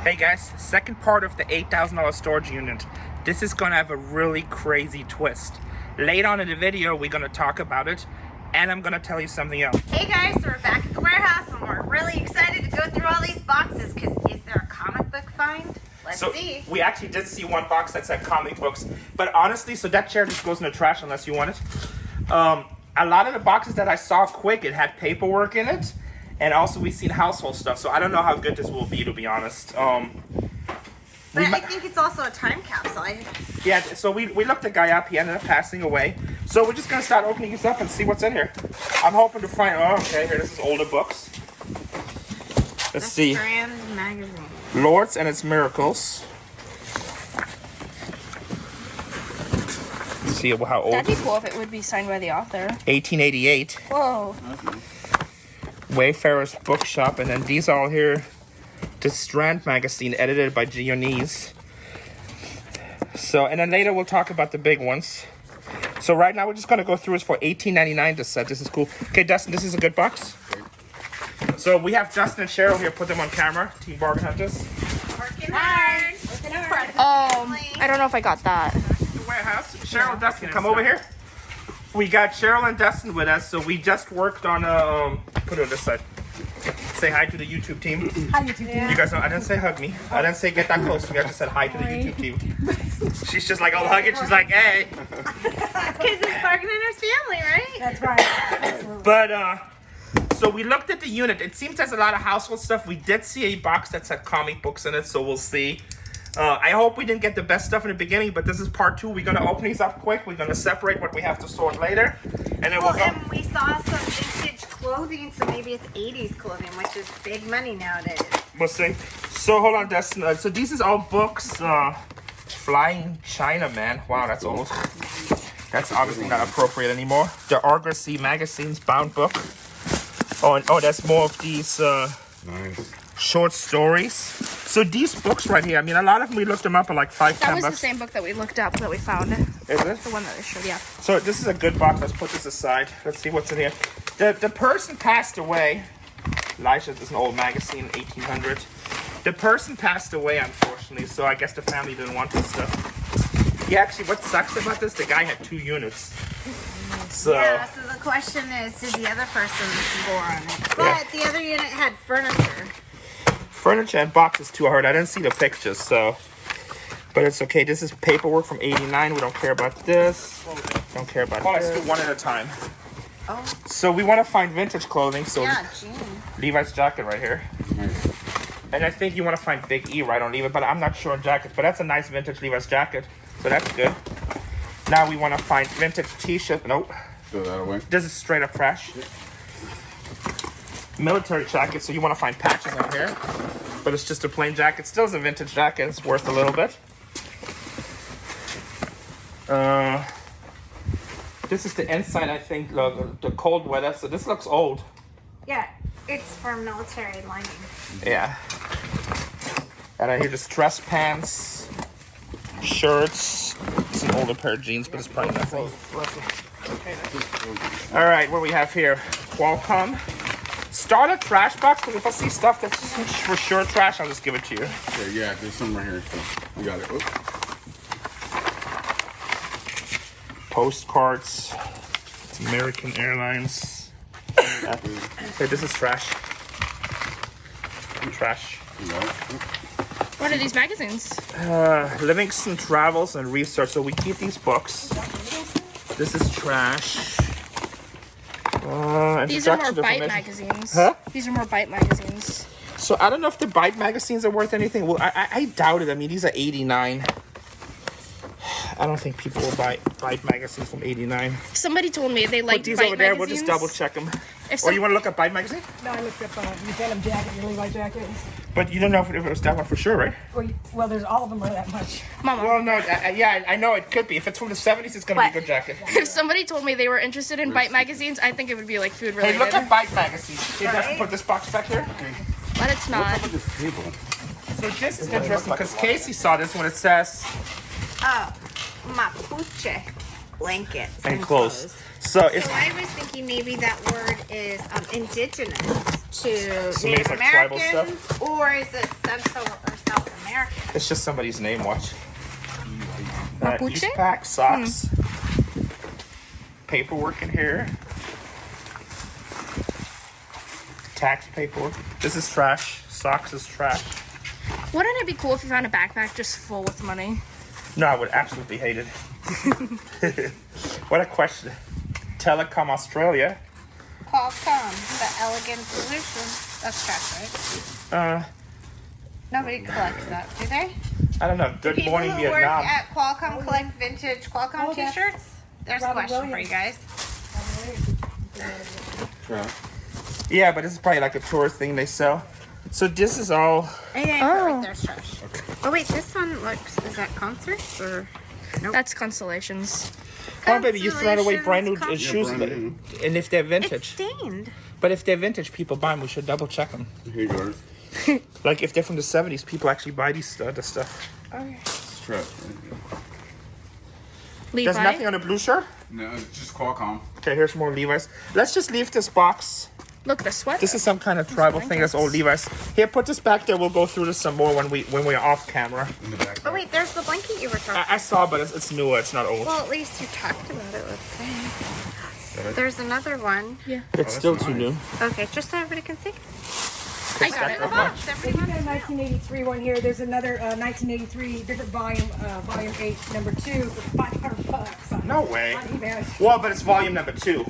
Hey guys, second part of the $8,000 storage unit. This is gonna have a really crazy twist. Later on in the video, we're gonna talk about it, and I'm gonna tell you something else. Hey guys, so we're back at the warehouse, and we're really excited to go through all these boxes, because is there a comic book find? Let's see. We actually did see one box that said comic books, but honestly, so that chair just goes in the trash unless you want it. A lot of the boxes that I saw quick, it had paperwork in it. And also, we've seen household stuff, so I don't know how good this will be, to be honest. But I think it's also a time capsule. Yeah, so we looked the guy up. He ended up passing away. So we're just going to start opening this up and see what's in here. I'm hoping to find... Oh, okay, here, this is older books. Let's see. Strand magazine. Lords and Its Miracles. Let's see how old... That'd be cool if it would be signed by the author. 1888. Whoa. Wayfarer's Bookshop, and then these all here, the Strand magazine edited by Gianese. So, and then later we'll talk about the big ones. So right now we're just gonna go through this for $18.99 this set. This is cool. Okay, Dustin, this is a good box. So we have Justin and Cheryl here. Put them on camera. Team Bargain Hunters. Working hard. Working hard. I don't know if I got that. The warehouse. Cheryl and Dustin, come over here. We got Cheryl and Dustin with us, so we just worked on put it on this side. Say hi to the YouTube team. Hi, YouTube team. You guys know, I didn't say hug me. I didn't say get that close to me. I just said hi to the YouTube team. She's just like, I'll hug it. She's like, hey. Because it's Bargain Hunters family, right? That's right. Absolutely. But, so we looked at the unit. It seems there's a lot of household stuff. We did see a box that said comic books in it, so we'll see. I hope we didn't get the best stuff in the beginning, but this is part 2. We're going to open these up quick. We're going to separate what we have to sort later. And then we'll go. And we saw some vintage clothing, so maybe it's 80s clothing, which is big money nowadays. We'll see. So hold on, Dustin. So these is all books. Flying Chinaman. Wow, that's old. That's obviously not appropriate anymore. The Argosy Magazine's bound book. Oh, and that's more of these short stories. So these books right here, I mean, a lot of them, we looked them up at like $5, That $10. was the same book that we looked up that we found. Is it? The one that I showed, yeah. So this is a good box. Let's put this aside. Let's see what's in here. The person passed away. Elisha's is an old magazine, 1800. The person passed away, unfortunately, so I guess the family didn't want this stuff. Yeah, actually, what sucks about this, the guy had 2 units. So, Yeah, so the question is, did the other person score on it? But the other unit had furniture. Furniture and boxes too hard. I didn't see the pictures, so. But it's okay. This is paperwork from 89. We don't care about this. Don't care about this. Let's do one at a time. Oh. So we want to find vintage clothing. So Yeah, jean. Levi's jacket right here. And I think you want to find Big E right on Levi, but I'm not sure on jackets. But that's a nice vintage Levi's jacket. So that's good. Now we want to find vintage t-shirt. Nope. Throw that away. This is straight up trash. Military jacket, so you want to find patches on here. But it's just a plain jacket. Still is a vintage jacket. It's worth a little bit. This is the inside, I think, the cold weather. So this looks old. Yeah, it's for military lining. Yeah. And I hear the stress pants, shirts. It's an older pair of jeans, but it's probably nothing. All right, what do we have here? Qualcomm. Start a trash box, because if I see stuff that's for sure trash, I'll just give it to you. Yeah, there's some right here. So we got it. Oops. Postcards. It's American Airlines. Hey, this is trash. Trash. What are these magazines? Livingston Travels and Research. So we keep these books. This is trash. These are more Byte magazines. Huh? These are more Byte magazines. So I don't know if the Byte magazines are worth anything. Well, I doubt it. I mean, these are 89. I don't think people will buy Byte magazines from 89. Somebody told me they liked Put these Byte over there. magazines. We'll just double check them. If Or you want to look at Byte magazine? No, I looked up your denim jacket, your Levi jacket. But you don't know if it was that one for sure, right? Well, there's all of them are that much. Mama, Well, no. Yeah, I know it could be. If it's from the 70s, it's going to be a good jacket. if somebody told me they were interested in Byte magazines, I think it would be like food Hey, related. look at Byte magazines. See, Dustin, put this box back here. But it's not. Look at this table. So this is interesting because Casey saw this when it says Oh, mapuche blankets and clothes. So So it's I was thinking maybe that word is indigenous to So maybe Native it's like tribal Americans, or is it Central or South It's just somebody's name, watch. Mapuche? East pack, socks. Paperwork in here. Tax paperwork. This is trash. Socks is trash. Wouldn't it be cool if you found a backpack just full with money? No, I would absolutely hate it. What a question. Telecom Australia. Qualcomm, the elegant solution. That's trash, right? Nobody collects that, do they? I don't know. Good People morning, who work Vietnam. at Qualcomm collect vintage Qualcomm Oh, that's t-shirts? There's a Robert question for you Williams. guys. Trash. Yeah, but this is probably like a tourist thing they sell. So this is all. Right there's trash. Oh wait, this one looks, is that concerts or? That's Constellations. Come on, baby, you throw away brand new Constellations, shoes, brand new. and if they're It's vintage. stained. But if they're vintage, people buy them. We should double check them. Here you go. Like if they're from the 70s, people actually buy these the stuff. Okay. It's trash. Right? Levi. There's nothing on the blue shirt. No, it's just Qualcomm. Okay, here's more Levi's. Let's just leave this box. Look, the sweater. This is some kind of tribal thing. That's old Levi's. Here, put this back there. We'll go through this some more when we're off camera. In the back. Oh wait, there's the blanket you were talking about. I saw, but it's newer. It's not old. Well, at least you talked about it, let's say. There's another one. It's still too new. Okay, just so everybody can see. I got it. The box, everybody We've got a wants to know. 1983 one here. There's another 1983 different volume, volume 8, number 2 for $500. On, No way. on eBay. Well, but it's volume number 2.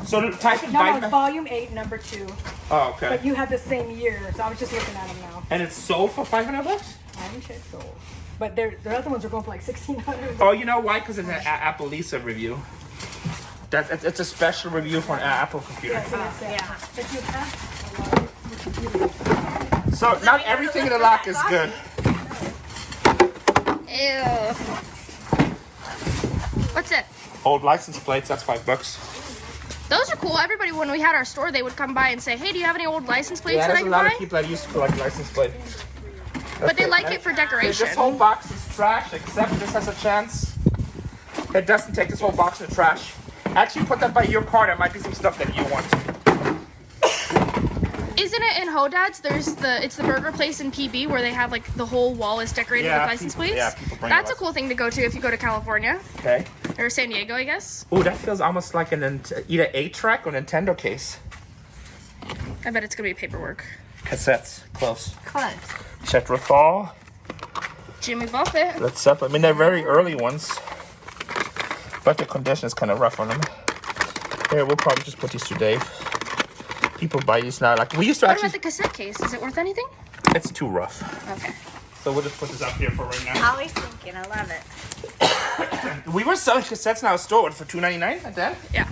So type in No, bike. it's volume 8, number 2. Oh, okay. But you have the same year, so I was just looking at them now. And it's sold for $500. I haven't checked sold. But the other ones are going for like $1,600. Oh, you know why? Because it's an Apple Lisa review. It's a special review for an Apple computer. So that's it. Yeah. But you have So not everything in the lock is good. Ew. What's it? Old license plates. That's $5. Those are cool. Everybody, when we had our store, they would come by and say, hey, do you have any old license plates Yeah, that I there's a can lot buy? of people that used to collect license plates. But they like it for decoration. This whole box is trash, except this has a chance. It doesn't take this whole box in the trash. Actually, put that by your car. There might be some stuff that you want. Isn't it in Hodad's? It's the burger place in PB where they have like the whole wall is decorated Yeah, with license people- plates. yeah, people bring That's a license- cool thing to go to if you go to California Okay. or San Diego, I guess. Oh, that feels almost like either 8-track or Nintendo case. I bet it's gonna be paperwork. Cassettes. Close. Close. Chetrothal. Jimmy Buffett. Let's up. I mean, they're very early ones. But the condition is kind of rough on them. Here, we'll probably just put these to Dave. People buy these now. Like, we used to What actually... about the cassette case? Is it worth anything? It's too rough. Okay. So we'll just put this up here for right now. Always thinking, I love it. We were selling cassettes in our store for $2.99 at that. Yeah.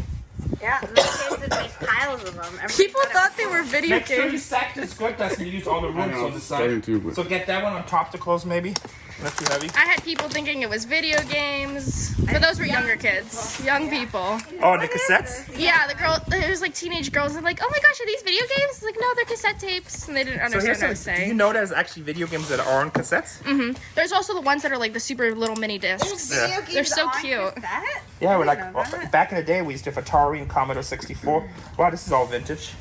Yeah, and the kids would make piles of them. Everybody People thought they were video Make sure you games. stack this good. That's to use all the I rooms know, on the it's starting side. to, but So get that one on top to close, maybe. Not too heavy. I had people thinking it was video games, but those were younger kids, young people. Oh, the cassettes? Yeah, there's like teenage girls and like, oh my gosh, are these video games? It's like, no, they're cassette tapes, and they didn't So understand here's what I was some, do you saying. know there's actually video games that are on cassettes? There's also the ones that are like the super little mini discs. Video games They're so on cute. cassette? Yeah, we're I like, didn't know that. back in the day, we used to have Atari and Commodore 64. Wow, this is all vintage.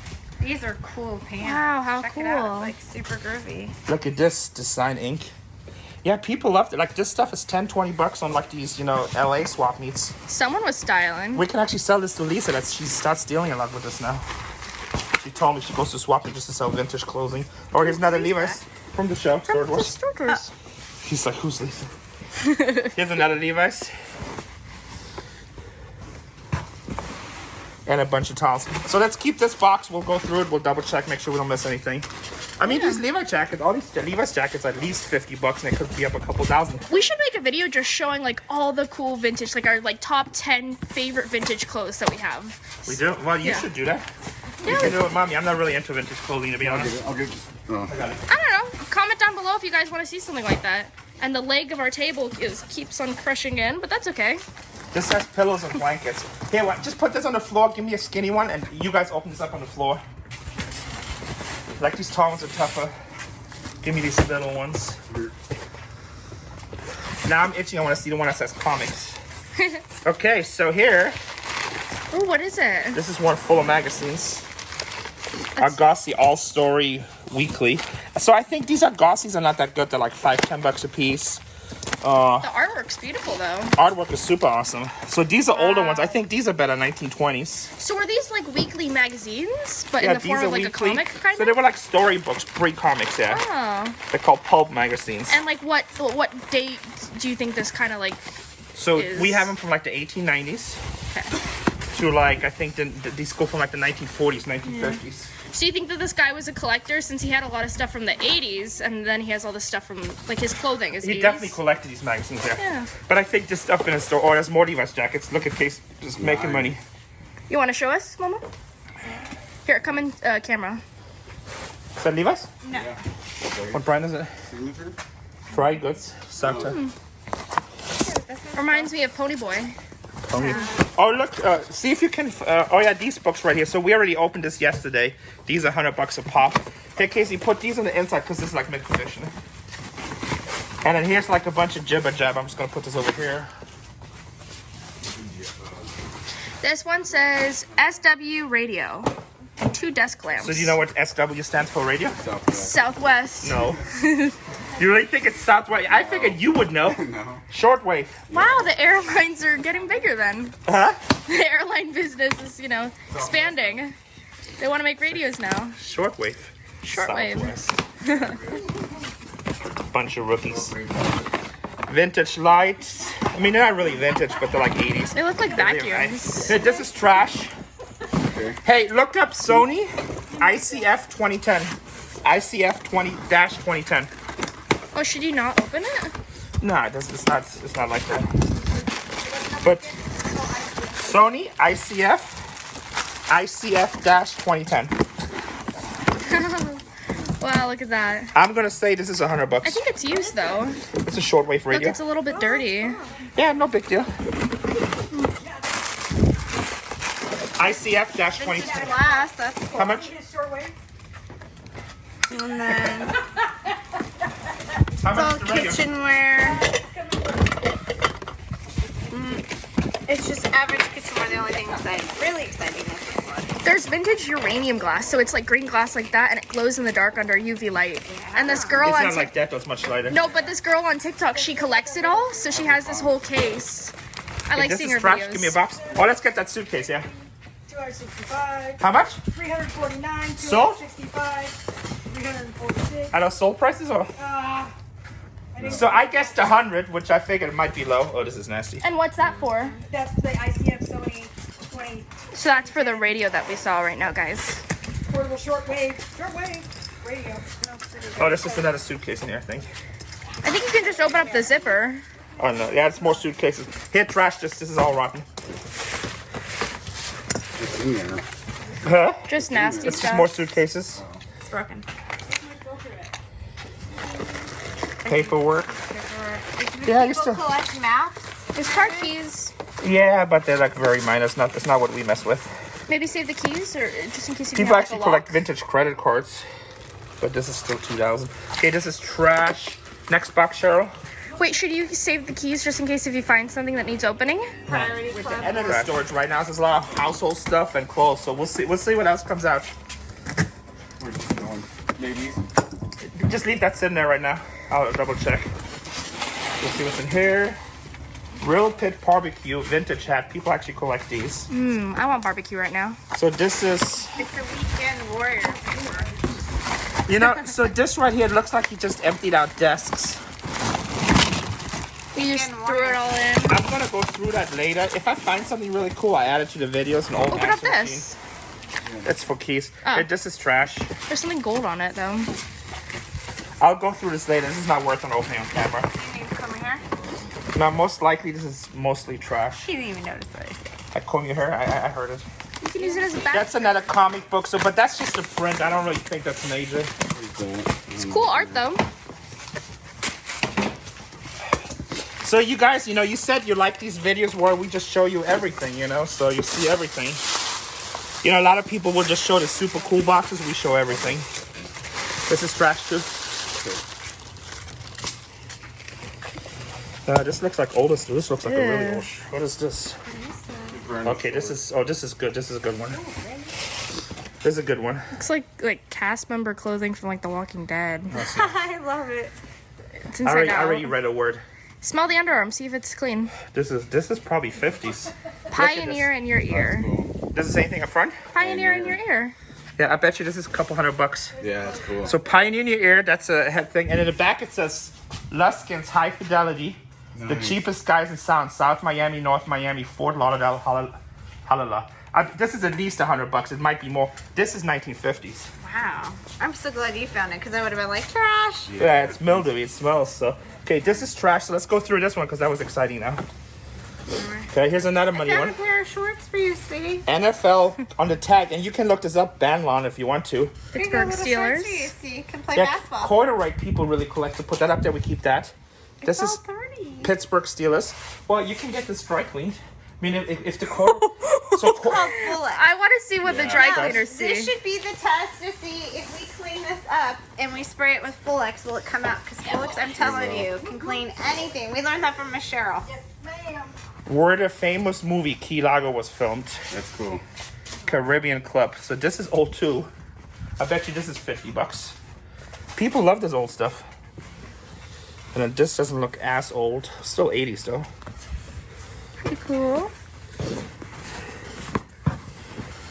These are cool pants. Wow, how Check it out. cool. It's like super groovy. Look at this design ink. Yeah, people loved it. Like, this stuff is $10-20 on like these, LA swap meets. Someone was styling. We can actually sell this to Lisa. She starts stealing a lot with this now. She told me she goes to swap meet just to sell vintage clothing. Oh, here's another Levi's from the show. Storagewars. She's like, who's Lisa? Here's another Levi's. And a bunch of towels. So let's keep this box. We'll go through it. We'll double check, make sure we don't miss anything. I mean, these Levi jackets, all these Levi's jackets, at least $50, and it could be up a couple thousand. We should make a video just showing like all the cool vintage, like our like top 10 favorite vintage clothes that we have. We do? Well, you Yeah. should do that. You Yeah, can do it, Mommy. I'm not really into vintage clothing, to be honest. I'll get I got it. I don't know. Comment down below if you guys want to see something like that. And the leg of our table keeps on crushing in, but that's okay. This has pillows and blankets. Here, just put this on the floor. Give me a skinny one, and you guys open this up on the floor. Like these tall ones are tougher. Give me these little ones. Now I'm itching. I want to see the one that says comics. Okay, so here, Oh, what is it? this is one full of magazines. Agassi All Story Weekly. So I think these are Gossies are not that good. They're like $5-10 a piece. The artwork's beautiful though. Artwork is super awesome. So these are older ones. I think these are better 1920s. So are these like weekly magazines, but in Yeah, the these form are of like weekly. a comic kind So of? they were like storybooks, pre-comics, yeah. Oh. They're called pulp magazines. And like what date do you think this kind of like? So is- we have them from like the 1890s Okay. to like, I think these go from like the 1940s, 1950s. So you think that this guy was a collector since he had a lot of stuff from the 80s, and then he has all this stuff from like his clothing is He 80s? definitely collected these magazines, yeah. Yeah. But I think this stuff in a store. Oh, there's more Levi's jackets. Look at Case, just making money. You want to show us, Mama? Here, come in camera. Is that Levi's? No. What brand is it? Signature? Dry goods. Santa. Reminds me of Pony Boy. Oh look, see if you can. Oh yeah, these books right here. So we already opened this yesterday. These are $100 a pop. Hey Casey, put these on the inside because this is like mint condition. And then here's like a bunch of jibber jab. I'm just gonna put this over here. This one says SW Radio. 2 desk lamps. So do you know what SW stands for? Radio? Southwest. No. You really think it's Southwest? I figured you would know. No. Shortwave. Wow, the airlines are getting bigger then. Huh? The airline business is, expanding. They want to make radios now. Shortwave. Shortwave. Southwest. Bunch of rookies. Vintage lights. I mean, they're not really vintage, but they're like 80s. They look like They're vacuums. Hey, this is trash. Okay. Hey, look up Sony ICF 2010. ICF 20-2010. Oh, should you not open it? Nah, it's not like that. But Sony ICF-2010. Wow, look at that. I'm gonna say this is $100. I think it's used though. It's a shortwave Look, radio. it's a little bit dirty. Yeah, no big deal. ICF-2010. Glass, that's cool. How much? Shortwave. And then How it's all much is the radio? kitchenware. It's just average kitchenware. The only thing that's really exciting is this one. There's vintage uranium glass, so it's like green glass like that, and it glows in the dark under UV light. And this girl It's on not like that, though. It's much lighter. no, but this girl on TikTok, she collects it all, so she has this whole case. I like This seeing is her trash. videos. Give me a box. Oh, let's get that suitcase, yeah. 265. How much? 349. Sold? 265. 346. Are those sold prices or? So I guessed 100, which I figured might be low. Oh, this is nasty. And what's that for? That's the ICF Sony 20 So that's for the radio that we saw right now, guys. portable shortwave radio. Oh, there's just another suitcase in here, I think. I think you can just open up the zipper. Oh no, yeah, it's more suitcases. Here, trash this. This is all rotten. It's in there. Huh? Just nasty It's stuff. just more suitcases. It's broken. Paperwork. Yeah, I used People to. collect maps. There's car keys. Yeah, but they're like very minor. It's not what we mess with. Maybe save the keys, or just in case you People have actually like, a collect lock. vintage credit cards. But this is still 2000. Okay, this is trash. Next box, Cheryl. Wait, should you save the keys just in case if you find something that needs opening? Priority Club. And then the storage right now. There's a lot of household stuff and clothes. So we'll see. We'll see what else comes out. Where's it going? Maybe. Just leave that sitting there right now. I'll double check. We'll see what's in here. Grill Pit Barbecue Vintage Hat. People actually collect these. I want barbecue right now. So this is, It's a weekend warrior. so this right here looks like he just emptied out desks. You just Weekend threw it warrior. all in. I'm gonna go through that later. If I find something really cool, I add it to the videos. An old Open up answer machine. this. It's for keys. Oh. Hey, this is trash. There's something gold on it though. I'll go through this later. This is not worth an opening on camera. You need to comb your hair? Now, most likely, this is mostly trash. He didn't even notice what I said. I comb your hair. I heard it. You can use it as a back. That's another comic book. So, but that's just a print. I don't really think that's major. It's cool art though. So you guys, you said you like these videos where we just show you everything, so you see everything. A lot of people will just show the super cool boxes. We show everything. This is trash too. This looks like older stuff. This looks like a really old. What is this? Okay, this is good. This is a good one. This is a good one. Looks like cast member clothing from like The Walking Dead. I love it. It's I inside out. already read a word. Smell the underarm. See if it's clean. This is probably 50s. Pioneer in your ear. Does it say anything up front? Pioneer in your ear. Yeah, I bet you this is a couple $100. Yeah, that's cool. So Pioneer in your ear, that's a head thing. And in the back it says Luskin's High Fidelity. The cheapest guys in sound. South Miami, North Miami, Fort Lauderdale, Halala. This is at least $100. It might be more. This is 1950s. Wow. I'm so glad you found it because I would have been like, trash. Yeah, it's mildewy. It smells. So okay, this is trash. So let's go through this one because that was exciting now. Okay, here's another money Found a one. pair of shorts for you, sweetie. NFL on the tag, and you can look this up, Banlon, if you want to. Pittsburgh Steelers. For you, so you can play Yeah, basketball. corduroy people really collect. So put that up there. We keep that. This It's is all 30. Pittsburgh Steelers. Well, you can get this dry cleaned. I mean, if the corduroy. So Called Bullet. I want to see what the dry Yeah. cleaners This see. should be the test to see if we clean this up and we spray it with Full-X, will it come out? Because Full-X, I'm telling you, can clean anything. We learned that from Miss Cheryl. where the famous movie Key Largo was filmed, That's cool. Caribbean Club. So this is old too. I bet you this is $50. People love this old stuff. And then this doesn't look as old. Still 80s though. Pretty cool.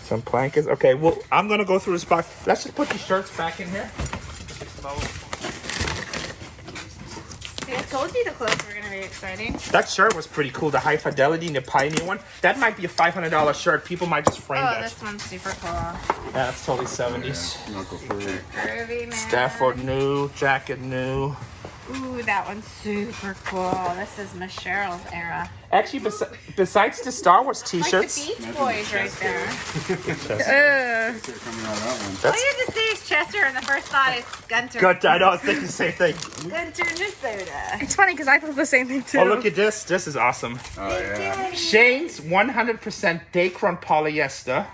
Some blankets. Okay, well, I'm gonna go through this box. Let's just put these shirts back in here. See, I told you the clothes were going to be exciting. That shirt was pretty cool. The High Fidelity and the Pioneer one. That might be a $500 shirt. People might just frame Oh, that. this one's super cool. Yeah, that's totally 70s. Knuckle fur. Groovy, man. Stafford new, jacket new. Ooh, that one's super cool. This is Miss Cheryl's era. Actually, besides the Star Wars Like the t-shirts, Beach Boys right there. Uh, They're coming out of that one. All that's you have to say is Chester, and the first thought is Gunter. good. I know, I was thinking the same thing. Gunter, Minnesota. it's funny because I thought the same thing too. Oh, look at this. This is awesome. Oh, yeah. Shane's 100% Dacron polyester.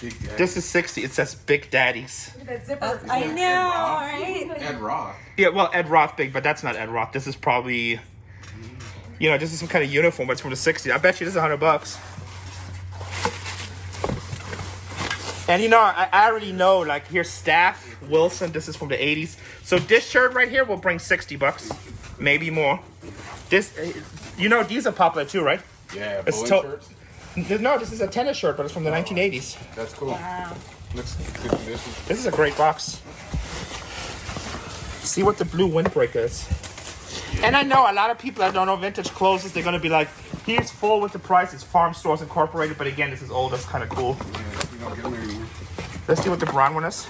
Big Daddy. This is 60. It says Big Daddies. That zipper. I know, right? Ed Roth. Yeah, well, Ed Roth big, but that's not Ed Roth. This is probably, you know, this is some kind of uniform, but it's from the 60s. I bet you this is $100. And you know, I already know, like, here's Staff, Wilson, this is from the 80s. So this shirt right here will bring $60, maybe more. This, you know, these are popular too, right? Yeah, It's bowling to- shirts. No, this is a tennis shirt, but it's from the 1980s. That's cool. Wow. Looks good condition. This is a great box. See what the blue windbreaker is. And I know a lot of people that don't know vintage clothes, they're going to be like, here's full with the price. It's Farm Stores Incorporated. But again, this is old. That's kind of cool. Yeah, we don't get them anymore. Let's see what the brown one is.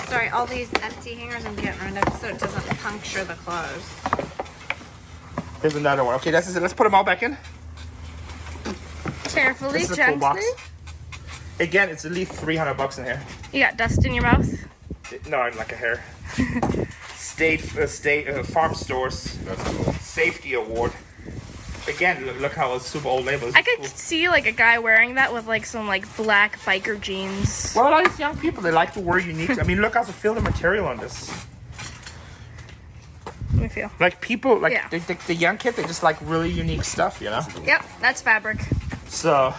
Sorry, all these empty hangers I'm getting rid of so it doesn't puncture the clothes. Here's another one. Okay, let's put them all back in. Carefully, This is a cool gently. box. Again, it's at least $300 in here. You got dust in your mouth. No, I'm like a hair. State Farm Stores That's cool. Safety Award. Again, look how it's super old label. This I is could cool. see like a guy wearing that with like some like black biker jeans. Well, a lot of these young people, they like to wear unique. I mean, look how the feel the material on this. Let me feel. Like people, like Yeah. the young kid, they just like really unique stuff, you know. Yep, that's fabric. So,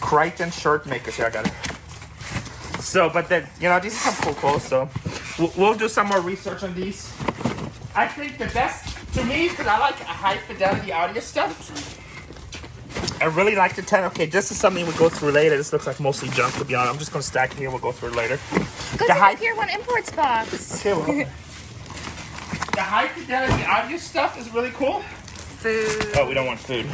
Crichton shirt makers. Yeah, I got it. So, but then you know, these are some cool clothes. So, we'll do some more research on these. I think the best to me, because I like a high fidelity audio stuff. I really like the 10. Okay, this is something we'll go through later. This looks like mostly junk, to be honest. I'm just gonna stack it here. We'll go through it later. Go The to high- the Pier 1 Imports box. Okay, well, the high fidelity audio stuff is really cool. Food. Oh, we don't want food.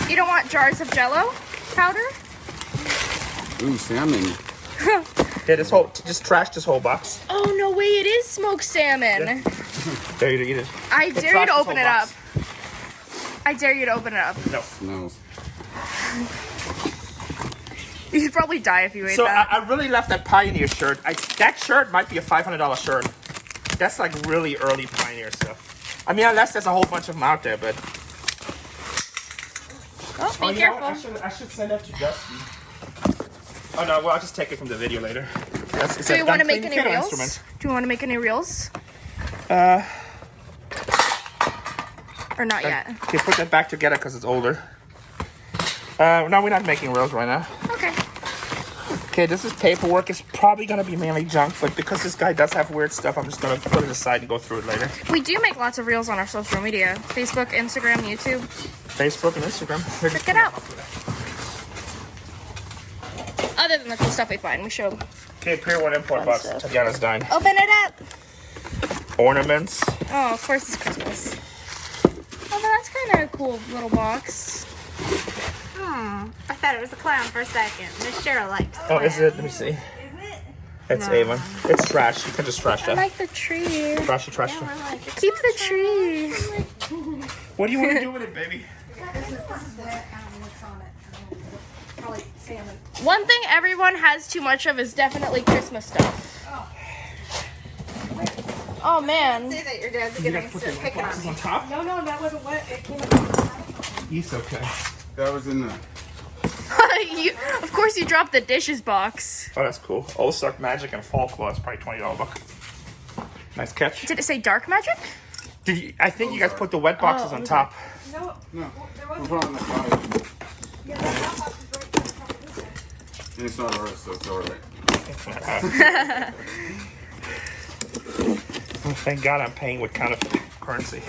You don't want jars of Jello powder? Ooh, salmon. Yeah, just trash this whole box. Oh no way! It is smoked salmon. There you eat it. I Just dare trash you to this open whole it up. box. I dare you to open it up. No. Smells. You'd probably die if you ate So that. I really left that Pioneer shirt. That shirt might be a $500 shirt. That's like really early Pioneer stuff. I mean, unless there's a whole bunch of them out there, but. Oh, be Oh, you know what? careful. I should send that to Dusty. Oh no, well I'll just take it from the video later. Do you want to make any reels? Do you want to make any reels? Or not yet? Okay, put that back together because it's older. No, we're not making reels right now. Okay. Okay, this is paperwork. It's probably gonna be mainly junk, but because this guy does have weird stuff, I'm just gonna put it aside and go through it later. We do make lots of reels on our social media. Facebook, Instagram, YouTube. Facebook and Instagram. Check it out. Other than the cool stuff we find, we show. Okay, Pier 1 import box. stuff. Tatiana's dying. Open it up. Ornaments. Oh, of course it's Christmas. Oh, that's kind of a cool little box. I thought it was a clown for a second. Miss Cheryl likes Oh, is it? Let me see. It's Avon. It's trash. You can just trash I that. like the tree. Trash it, trash it. Keep the tree. What do you want to do with it, baby? This is what what's on it. Probably salmon. One thing everyone has too much of is definitely Christmas stuff. Oh man. Say that your dad's You gonna gotta put start the picking on boxes me. on top? No, that wasn't wet. It came up. He's okay. That was in the. Of course you dropped the dishes box. Oh, that's cool. Old Stock Magic and Folklore. It's probably $20 book. Nice catch. Did it say dark magic? Did you? I think you guys put the wet boxes on top. No, No. there We wasn't. put it on the side. Yeah, that box was right there in front of this side. And it's not ours, so it's alright. Oh, thank God I'm paying with counterfeit currency.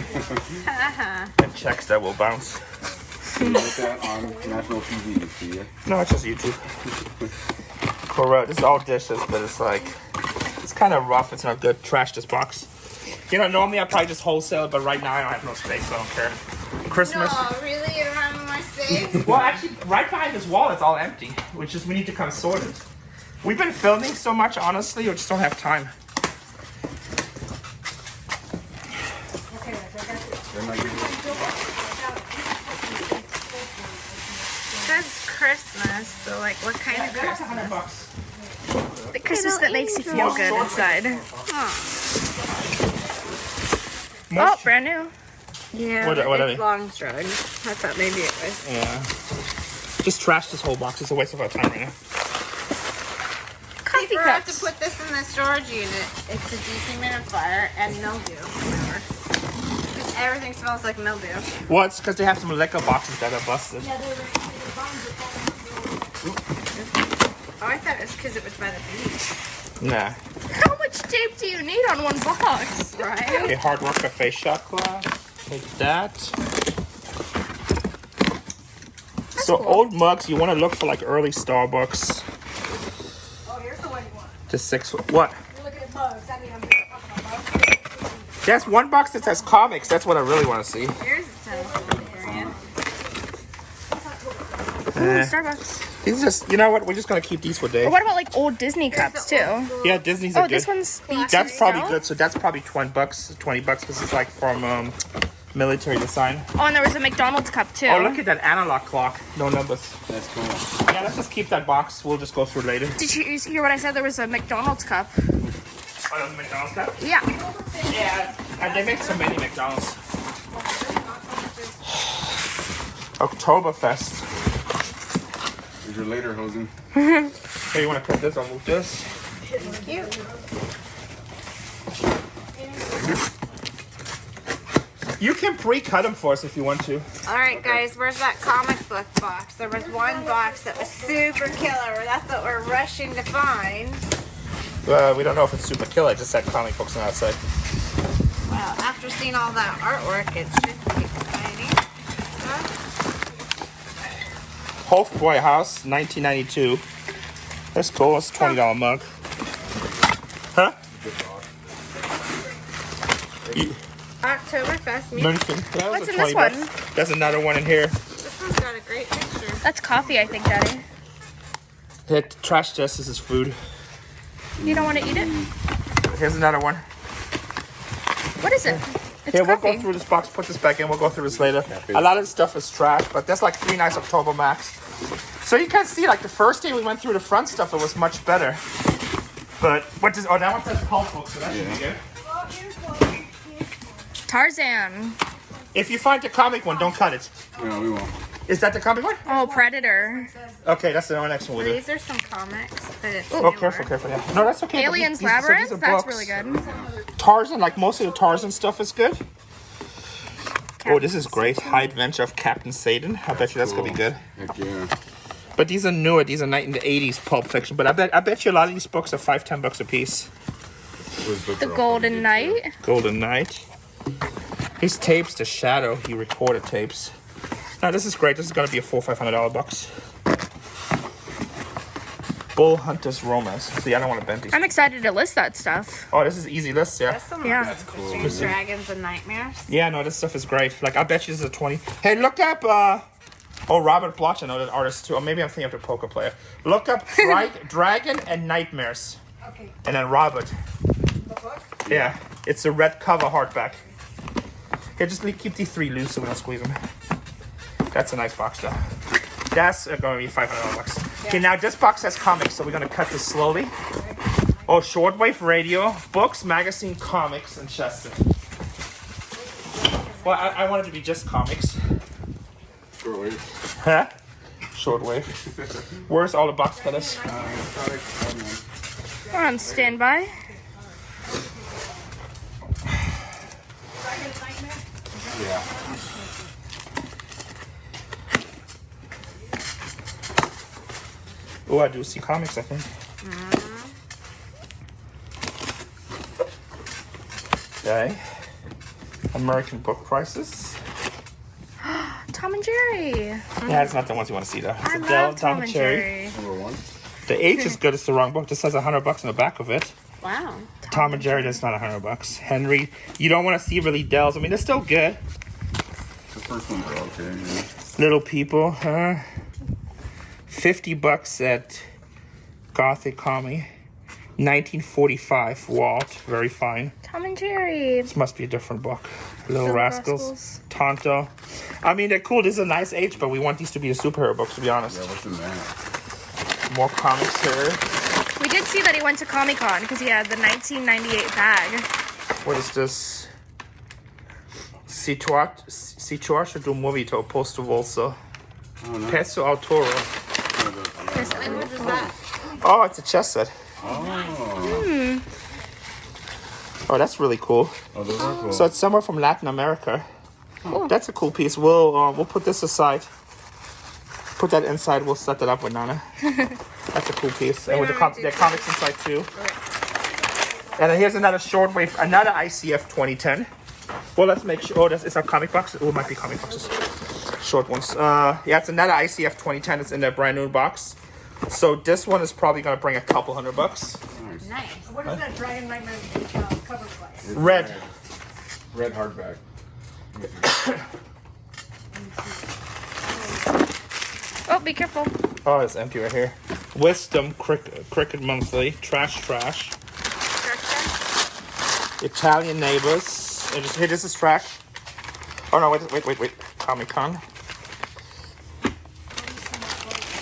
And checks that will bounce. You get that on national TV, see ya. No, it's just YouTube. Correct. It's all dishes, but it's like, it's kind of rough. It's not good. Trash this box. You know, normally I probably just wholesale it, but right now I don't have no space, so I don't care. Christmas. No, really? You don't have any more space? Well, actually, right behind this wall, it's all empty, which is we need to come sort it. We've been filming so much, honestly, we just don't have time. Okay, I got it. They're not giving us- It says Christmas, so like what kind of That's Christmas? $100. The Christmas that makes you feel good inside. Oh, Most, brand new. Yeah, What are they? it's long strung. I thought maybe it was. yeah. Just trash this whole box. It's a waste of our time right now. Coffee We have to cups. put this in the storage unit. It's a dehumidifier and mildew. Remember. Because everything smells like mildew. Well, it's because they have some liquor boxes that are busted. Oh, I thought it was because it was by the beach. Nah. How much tape do you need on one box? Right? Okay, Hard Rocker face shot glass. Take that. So cool. old mugs, you want to look for like early Starbucks. Oh, here's the one you want. To 6. What? You're looking at mugs. I mean, I'm talking about mugs. There's one box that says comics. That's what I really want to see. Here's a telephone area. Ooh, Starbucks. These are just, you know what? We're just gonna keep these for days. Or what about like old Disney cups too? Yeah, Disney's are Oh, good. this one's B2 That's probably still? good. So that's probably $20, $20 because it's like from military design. Oh, and there was a McDonald's cup too. Oh, look at that analog clock. No numbers. That's cool. Yeah, let's just keep that box. We'll just go through later. Did you hear what I said? There was a McDonald's cup. Oh, that's McDonald's cup? Yeah. Yeah, and they make so many McDonald's. Oktoberfest. Here's your later, Hosen. Hey, you want to cut this? I'll move this. Cute. You can pre-cut them for us if you want to. Alright guys, where's that comic book box? There was one box that was super killer. That's what we're rushing to find. We don't know if it's super killer. I just said comic books on the outside. Well, after seeing all that artwork, it should be exciting. Hofbräu House, 1992. That's cool. It's a $20 mug. Huh? You, Oktoberfest meat. no, you can- that was What's a in this 20 one? bucks. There's another one in here. This one's got a great picture. That's coffee, I think, Daddy. Hit trash this. This is food. You don't want to eat it? Here's another one. What is it? It's Here, we'll coffee. go through this box, put this back in, we'll go through this later. A lot of this stuff is trash, but there's like 3 nice October Max. So you can see, like the first day we went through the front stuff, it was much better. But, what does, oh, that one says PULP book, so that should be good. Oh, here's one. Tarzan. If you find the comic one, don't cut it. No, we won't. Is that the comic one? Oh, Predator. Okay, that's the next one we'll do. These are some comics, but it's Oh, newer. careful, careful, yeah. No, that's okay. but Aliens these- so these Labyrinth. are That's books. really good. Tarzan, like most of the Tarzan stuff is good. Oh, this is great. High Adventure of Captain Satan. I bet you that's gonna be good. Heck yeah. But these are newer. These are in the 80s Pulp Fiction. But I bet you a lot of these books are $5-10 a piece. The Golden Knight. Golden Knight. His tapes, The Shadow. He recorded tapes. Now this is great. This is gonna be a $400-500 box. Bull Hunter's Romance. See, I don't want to bend these. I'm excited to list that stuff. Oh, this is easy list, yeah. That's some Yeah. That's cool. Dragons and Nightmares. Yeah, no, this stuff is great. Like, I bet you this is a 20. Hey, look up, Robert Bloch. I know that artist too. Or maybe I'm thinking of the poker player. Look up Dragon and Nightmares. Okay. And then Robert. The book? Yeah, it's a red cover hardback. Here, just keep these 3 loose so we don't squeeze them. That's a nice box, though. That's going to be $500. Okay, now this box has comics, so we're going to cut this slowly. Oh, shortwave radio, books, magazine, comics, and Chester. Well, I wanted to be just comics. Shortwave. Huh? Shortwave. Where's all the box cutters? We're on standby. Yeah. Oh, I do see comics, I think. Okay. American book prices. Tom and Jerry. Yeah, it's not the ones you want to see, though. I It's love Tom and Jerry. Number 1. The H is good. It's the wrong book. This has $100 on the back of it. Wow. Tom and Jerry, that's not $100. Henry, you don't want to see really Dells. I mean, they're still good. The first ones are okay. Yeah. Little People, $50 at Gothic Comic. 1945, Walt, very fine. Tom and Jerry. This must be a different book. Little Little Rascals. Rascals. Tonto. I mean, they're cool. This is a nice age, but we want these to be the superhero books, to be honest. Yeah, what's in that? More comics here. We did see that he went to Comic-Con because he had the 1998 bag. What is this? Situatie do Movito, Posto Volso. Oh, no. Peso Autoro. Language is that? Oh, it's a chess set. Oh. Oh, that's really cool. Oh, those are cool. So it's somewhere from Latin America. That's a cool piece. We'll put this aside. Put that inside. We'll set that up with Nana. That's a cool piece. And with the comics inside too. And then here's another shortwave, another ICF 2010. Well, let's make sure. Oh, it's a comic box. Oh, it might be comic boxes. Short ones. Yeah, it's another ICF 2010. It's in their brand new box. So this one is probably gonna bring a couple $100. Nice. What is that Dragon Nightmare cover price? Red. Red hardback. Oh, be careful. Oh, it's empty right here. Wisdom, Cricket Monthly, Trash. Italian Neighbors. And just, hey, this is trash. Oh no, wait. Comic-Con.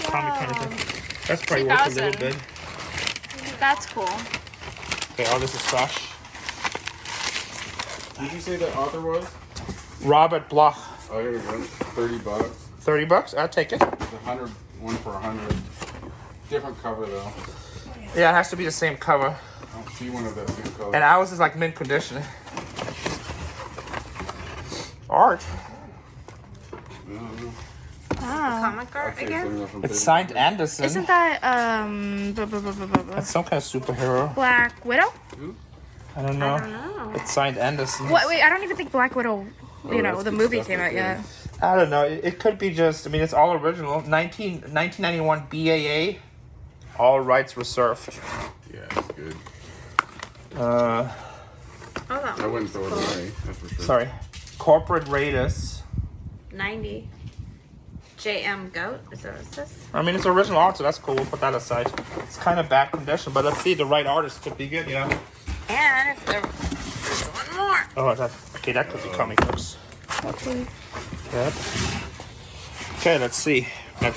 Comic-Con. That's probably worth a little 2000. bit. That's cool. Okay, all this is trash. Did you say the author was? Robert Bloch. Oh, here we go. $30. $30? I'll take it. The 100 one for 100. Different cover though. Yeah, it has to be the same cover. I don't see one of that same color. And ours is like mint condition. Art. Comic art again? It's signed Anderson. Isn't that That's some kind of superhero. Black Widow? I don't know. No. It's signed Anderson. What? Wait, I don't even think Black Widow. You know, that's the good movie stuff came right out yet. I don't know. It could be just, I mean, it's all original. 1991 BAA. All rights reserved. Yeah, it's good. Oh, that I one. wouldn't throw it away, that's for sure. Sorry. Corporate Raiders. 90. JM Goat? Is that what it says? I mean, it's original art, so that's cool. We'll put that aside. It's kind of bad condition, but let's see. The right artist could be good, you know? And if there's one more. Oh, okay, that could be comic books. Yep. Okay, let's see. I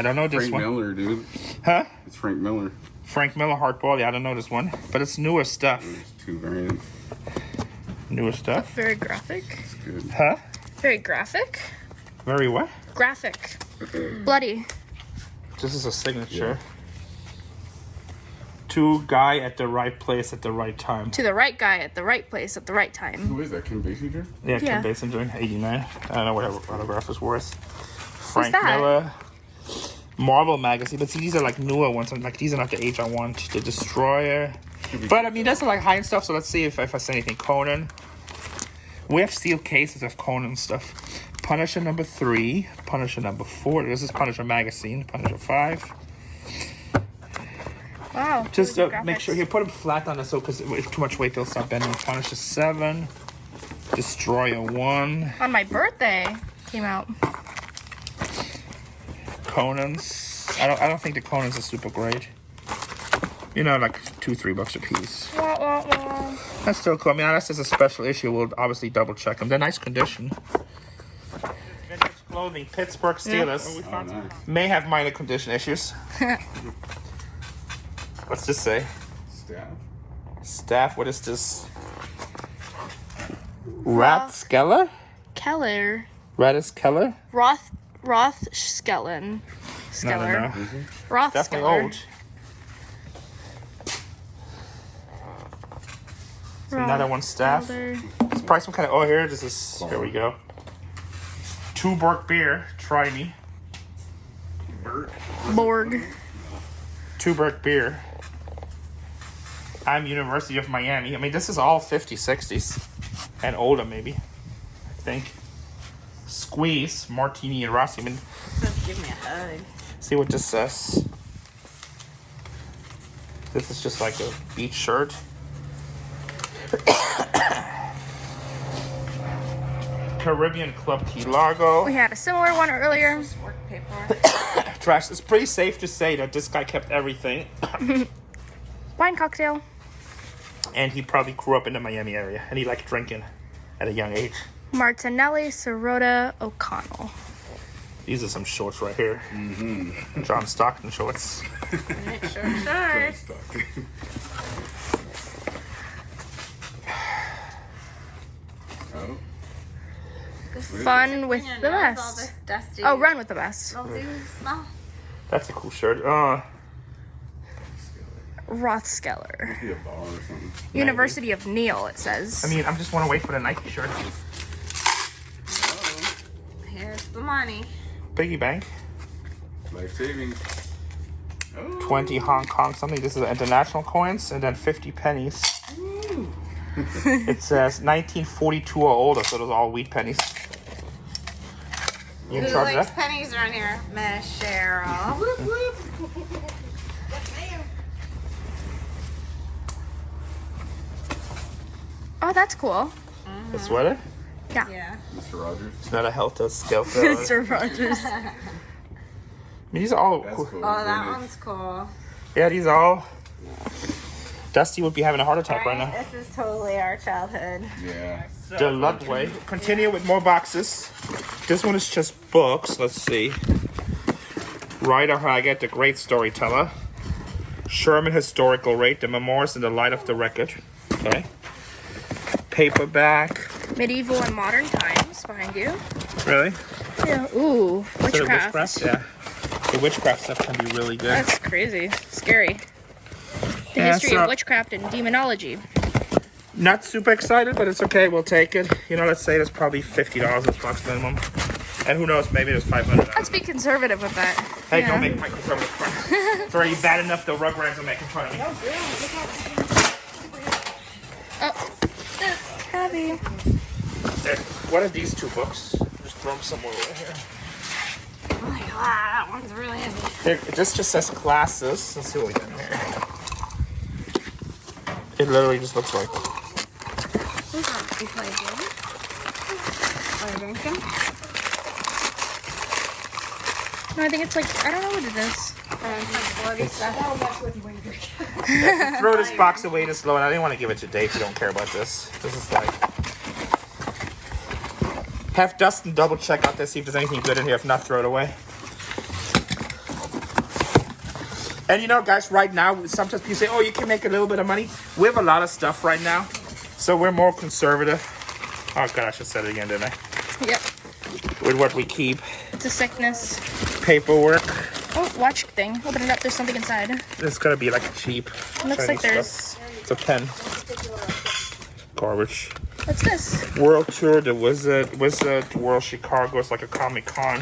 don't know this Frank one. Miller, dude. Huh? It's Frank Miller. Frank Miller Hardball. Yeah, I don't know this one. But it's newer stuff. There's 2 variants. Newer stuff. Very graphic. It's good. Huh? Very graphic. Very what? Graphic. Bloody. This is a signature. To guy at the right place at the right time. To the right guy at the right place at the right time. Who is that? Kim Basinger? Yeah, Yeah. Kim Basinger, 89. I don't know what her autograph is worth. Frank that? Miller. Marvel magazine, but see, these are like newer ones. Like these are not the age I want. The Destroyer. But I mean, that's like high-end stuff. So let's see if I see anything. Conan. We have steel cases of Conan stuff. Punisher number 3. Punisher number 4. This is Punisher magazine. Punisher 5. Wow. Just really good make graphics. sure you put them flat on it, so because if too much weight, they'll start bending. Punisher 7. Destroyer 1. On my birthday came out. Conan's. I don't think the Conan's are super great. You know, like $2-3 a piece. Wah, wah, wah. That's still cool. I mean, unless it's a special issue, we'll obviously double check them. They're nice condition. Vintage clothing, Pittsburgh Steelers. Oh, nice. May have minor condition issues. What's this say? Staff. Staff, what is this? Rathskeller? Keller. Rathskeller? Rothskellen. Skeller. No. Rothskeller. Definitely old. It's another one, staff. Rothskeller. It's probably some kind of. Oh, here. This is. Here we go. Tuborg beer. Try me. Borg. Tuborg beer. I'm University of Miami. I mean, this is all 50s, 60s. And older, maybe. I think. Squeeze. Martini and Rossi. I mean, Just give me a hug. see what this says. This is just like a beach shirt. Caribbean Club Key Largo. We had a similar one earlier. Work paper. Trash. It's pretty safe to say that this guy kept everything. Wine cocktail. And he probably grew up in the Miami area. And he liked drinking at a young age. Martinelli Sirota O'Connell. These are some shorts right here. Mm-hmm. John Stockton shorts. Sure. Oh. Fun with the All best. this dusty. Oh, run with the best. Will do smell. That's a cool shirt. Rothskeller. Be a bar or something. University of Neal, it says. I mean, I just want to wait for the Nike shirt. Here's the money. Piggy bank. Life savings. Oh. 20 Hong Kong something. This is international coins. And then 50 pennies. It says 1942 or older, so those are all wheat pennies. You in Who charge of likes that? pennies around here? Miss Cheryl. Oh, that's cool. The sweater? Yeah. Mr. Rogers. It's not a Helter Skelter. Mr. Rogers. I mean, these are all That's cool. cool. Oh, that Vintage. one's cool. Yeah, these are all. Dusty would be having a heart attack right now. This is totally our childhood. Yeah. The Ludway. Continue with more boxes. This one is just books. Let's see. Rider Haggard, the great storyteller. Sherman Historical Rate, the memoirs in the light of the record. Okay. Paperback. Medieval and modern times behind you. Really? Yeah. Ooh, So the witchcraft. witchcraft? Yeah. The witchcraft stuff can be really good. That's crazy. Scary. The Yeah, history so- of witchcraft and demonology. Not super excited, but it's okay. We'll take it. You know, let's say there's probably $50 this box minimum. And who knows, maybe there's $500. Let's be conservative with that. Hey, Yeah. don't make my conservative fun. It's already bad enough the Rugrats are making fun of me. Oh. Heavy. There. What are these two books? Just throw them somewhere over here. Oh my god, that one's really heavy. Here, this just says classes. Let's see what we got in here. It literally just looks like. These aren't you play games. Are you drinking? No, I think it's like, I don't know what it is. Bloody stuff. That'll mess with you when you drink. Throw this box away this low, and I didn't want to give it to Dave if you don't care about this. This is like. Have Dustin double check out this, see if there's anything good in here. If not, throw it away. And you know, guys, right now, sometimes people say, oh, you can make a little bit of money. We have a lot of stuff right now, so we're more conservative. Oh, God, I should say it again, didn't I? Yep. With what we keep. It's a sickness. Paperwork. Oh, watch thing. Open it up. There's something inside. It's gonna be like cheap. It looks like Chinese there's. stuff. It's a pen. Garbage. What's this? World Tour, the Wizard World Chicago. It's like a Comic-Con.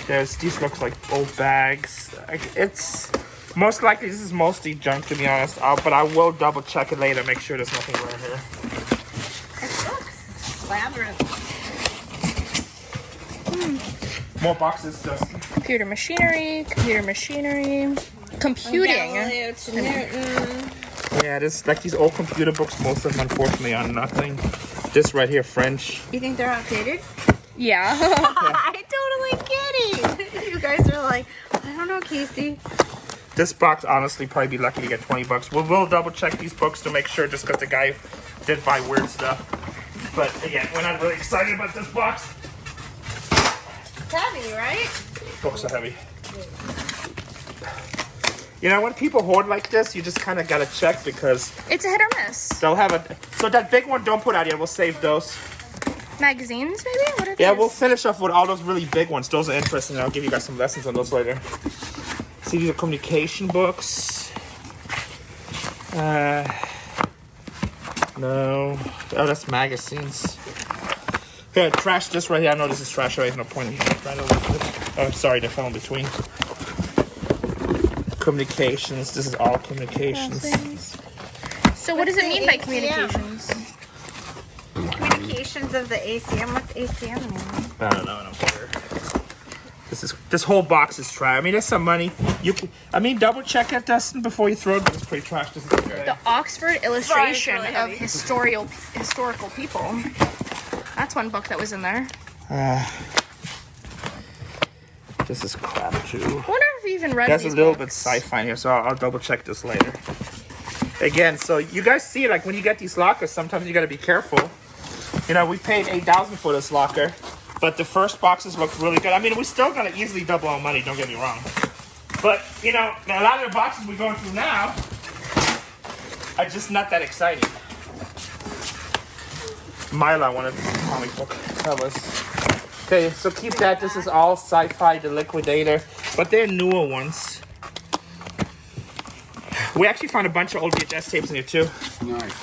These looks like old bags. It's most likely this is mostly junk, to be honest. But I will double check it later, make sure there's nothing around here. It looks labyrinth. More boxes, Dustin. Computer machinery. Computing. Galileo to Newton. Yeah, this like these old computer books. Most of them, unfortunately, are nothing. This right here, French. You think they're outdated? Yeah. I totally get it. You guys are like, I don't know, Casey. This box, honestly, probably be lucky to get 20 bucks. We'll double check these books to make sure, just because the guy did buy weird stuff. But again, we're not really excited about this box. It's heavy, right? Books are heavy. You know, when people hoard like this, you just kind of gotta check because It's a hit or miss. they'll have a. So that big one, don't put out yet. We'll save those. Magazines, maybe? What are these? Yeah, we'll finish off with all those really big ones. Those are interesting. I'll give you guys some lessons on those later. See, these are communication books. No. Oh, that's magazines. Here, trash this right here. I know this is trash. Right? No point in trying to look at it. Oh, sorry, they fell in between. Communications. This is all communications. So what does it mean by communications? Communications of the ACM. What's ACM mean? I don't know. I don't care. This whole box is trash. I mean, there's some money. Double check it, Dustin, before you throw it. But it's pretty trash. This is okay. The Oxford illustration really of heavy. historical people. That's one book that was in there. This is crap too. I wonder if we even read There's a these little bit books. sci-fi in here, so I'll double check this later. Again, so you guys see, like when you get these lockers, sometimes you got to be careful. You know, we paid $8,000 for this locker, but the first boxes look really good. I mean, we're still gonna easily double our money. Don't get me wrong. But you know, a lot of the boxes we're going through now are just not that exciting. Mila wanted the comic book covers. Okay, so keep that. This is all sci-fi, the Liquidator, but they're newer ones. We actually found a bunch of old VHS tapes in here too. Nice.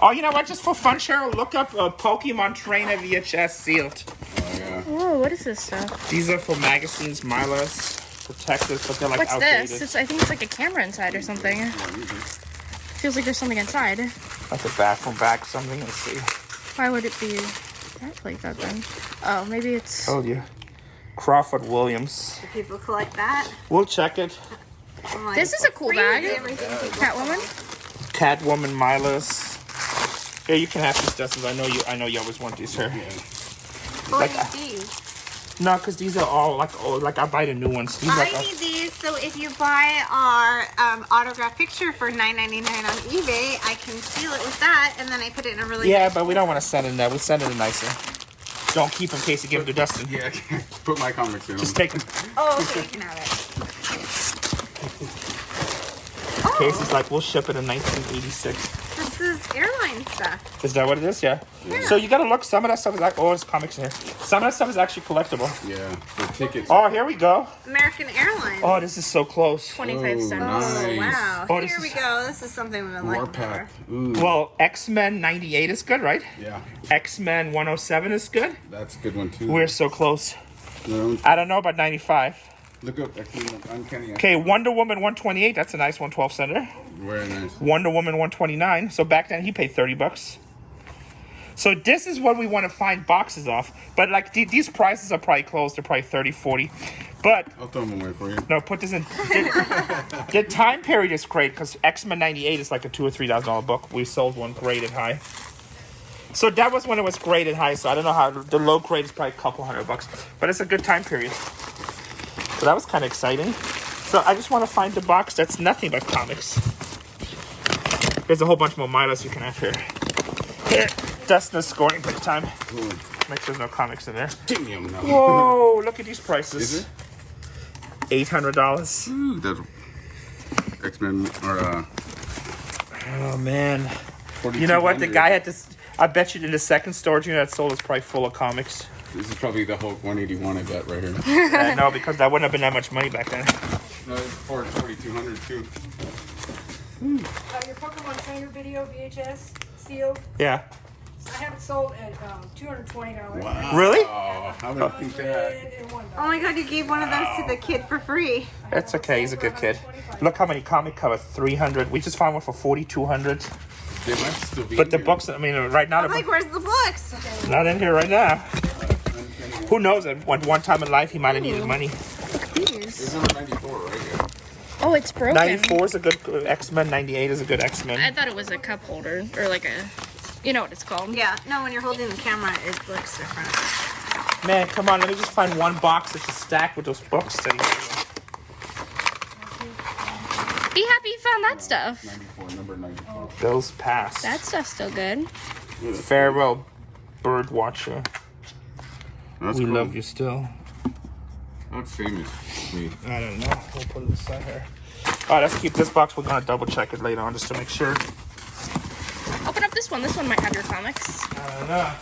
Oh, you know what? Just for fun, Cheryl, look up Pokemon Trainer VHS sealed. Oh, yeah. Whoa, what is this stuff? These are for magazines, Milas, protectors, but they're like What's outdated. this? I think it's like a camera inside or something. Feels like there's something inside. Like a bathroom bag, something. Let's see. Why would it be wrapped like that then? Oh, maybe it's... Oh, yeah. Crawford Williams. Do people collect that? We'll check it. I'm like, This is a cool bag. everything people Catwoman? Catwoman, Milas. Here, you can have these, Dustin. I know you always want these here. What do you need? No, because these are all like I buy the new ones. These I like need these, so if you buy our autograph picture for $9.99 on eBay, I can seal it with that, and then I put it in a really yeah, nice but we don't want to send it in that. We send it in nicer. Don't keep them in case you give them to Dustin. Yeah, put my comics in Just them. take them. Oh, okay, you can have it. Casey's like, we'll ship it in 1986. This is airline stuff. Is that what it is? Yeah. So you gotta look. Some of that stuff is like, oh, there's comics in here. Some of that stuff is actually collectible. Yeah, the tickets. Oh, here we go. American Airlines. Oh, this is so close. 25 cents. nice. Oh, wow. Oh, this Here we is- go. This is something we've been looking Warpath. for. Ooh. Well, X-Men 98 is good, right? Yeah, X-Men 107 is good. that's a good one too. We're so close. No, I don't know about 95. look up X-Men Uncanny. Okay, Wonder Woman 128. That's a nice 112 center. Very nice. Wonder Woman 129. So back then he paid $30. So this is what we want to find boxes of. But like these prices are probably close. They're probably 30, 40. But I'll throw them away for you. no, put this in. The time period is great because X-Men 98 is like a $2,000 or $3,000 book. We sold one graded high. So that was when it was graded high. So I don't know how the low grade is probably a couple $100, but it's a good time period. So that was kind of exciting. So I just want to find the box that's nothing but comics. There's a whole bunch more Milas you can have here. Here, Dustin is scoring big time. Ooh, Make sure there's no comics in there. damn, no. Whoa, look at these prices. Is $800. Ooh, that's X-Men or Oh man. 4200. You know what? The guy had this. I bet you in the second storage unit that sold is probably full of comics. This is probably the Hulk 181 I bet right here. No, because that wouldn't have been that much money back then. No, it's for 4,200 too. Your Pokemon Trainer video VHS sealed. Yeah. I have it sold at $220. Wow. Really? Oh, how many think that? Oh my god, you gave one of those to the kid for free. That's okay. He's a good kid. Look how many comic covers. 300. We just found one for 4,200. They might still be But the in books, I mean, right now, I'm like, where's the books? not in here right now. Who knows? At one time in life, he might have needed money. It's number 94, right? Yeah. Oh, it's broken. 94 is a good X-Men. 98 is a good I X-Men. thought it was a cup holder or like a, you know what it's called. Yeah, no, when you're holding the camera, it looks different. Man, come on. Let me just find one box that's just stacked with those books. That Be happy you found that stuff. 94, number 94. Those pass. That stuff's still good. Farewell, Bird Watcher. That's We cool. love you still. That's famous. Me. I don't know. We'll put it aside here. All right, let's keep this box. We're going to double check it later on just to make sure. Open up this one. This one might have your comics. I don't know.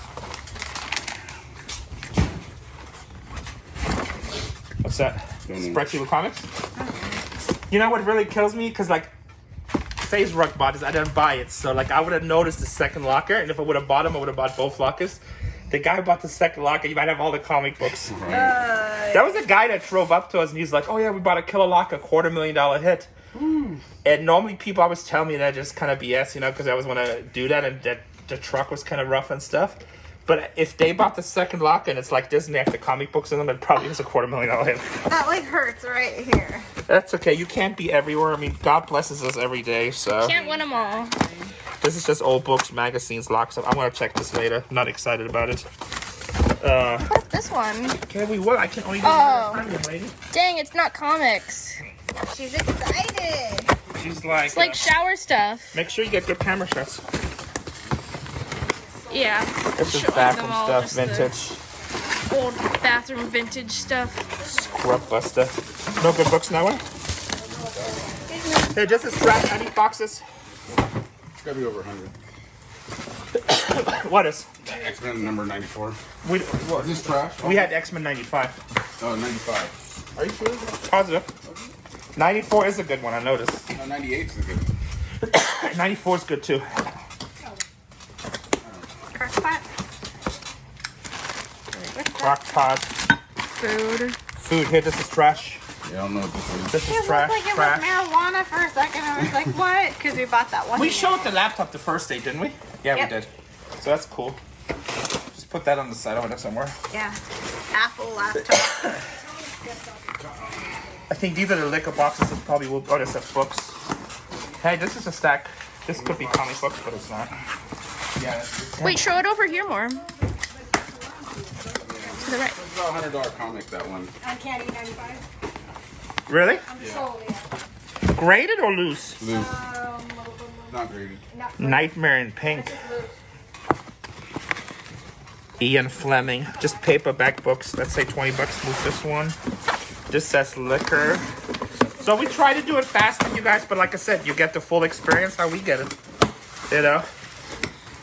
What's that? Spreadsheet with comics? You know what really kills me? Because, like, FazeRug bought this. I didn't buy it. So, like, I would have noticed the second locker. And if I would have bought them, I would have bought both lockers. The guy who bought the second locker, you might have all the comic books. That was a guy that drove up to us and he's like, oh yeah, we bought a killer lock, a $250,000 hit. And normally people always tell me that just kind of BS, you know, because I always want to do that and that the truck was kind of rough and stuff. But if they bought the second locker and it's like this and they have the comic books in them, it probably was a $250,000 hit. That like hurts right here. That's okay. You can't be everywhere. I mean, God blesses us every day, so. Can't win them all. This is just old books, magazines, locks up. I'm going to check this later. I'm not excited about it. What about this one? Can we what? I can only do Oh. lady. Dang, it's not comics. She's excited. She's like, It's like shower stuff. make sure you get good camera shots. Yeah. This is Showing bathroom them all, stuff, just the vintage, Old bathroom vintage stuff. scrub buster. No good books now, Hey, just a strap, any boxes? It's gotta be over 100. What is? X-Men number 94. We Is this trash? we had X-Men 95. Oh, 95. Are you sure? Positive. 94 is a good one, I noticed. No, 98 is a good one. 94 is good too. Crock-pot. Crock pot, Food. food. Here, this is trash. Yeah, I don't know what this is. This It is looked trash. like it Trash. was marijuana for a second. I was like, what? Because we bought that one. We showed the laptop the first day, didn't we? Yeah, Yep. we did. So that's cool. Just put that on the side over there somewhere. Yeah. Apple laptop. I think these are the liquor boxes that probably will. Oh, this is books. Hey, this is a stack. This could be comic books, but it's not. Yeah. Wait, show it over here more. To the right. It's about $100 comic, that one. Uncanny 95. Really? Sold, yeah. Graded or loose? Loose. Not graded. Nightmare in Pink. Ian Fleming. Just paperback books. Let's say 20 bucks. Move this one. This says liquor. So we try to do it fast for you guys, but like I said, you get the full experience how we get it.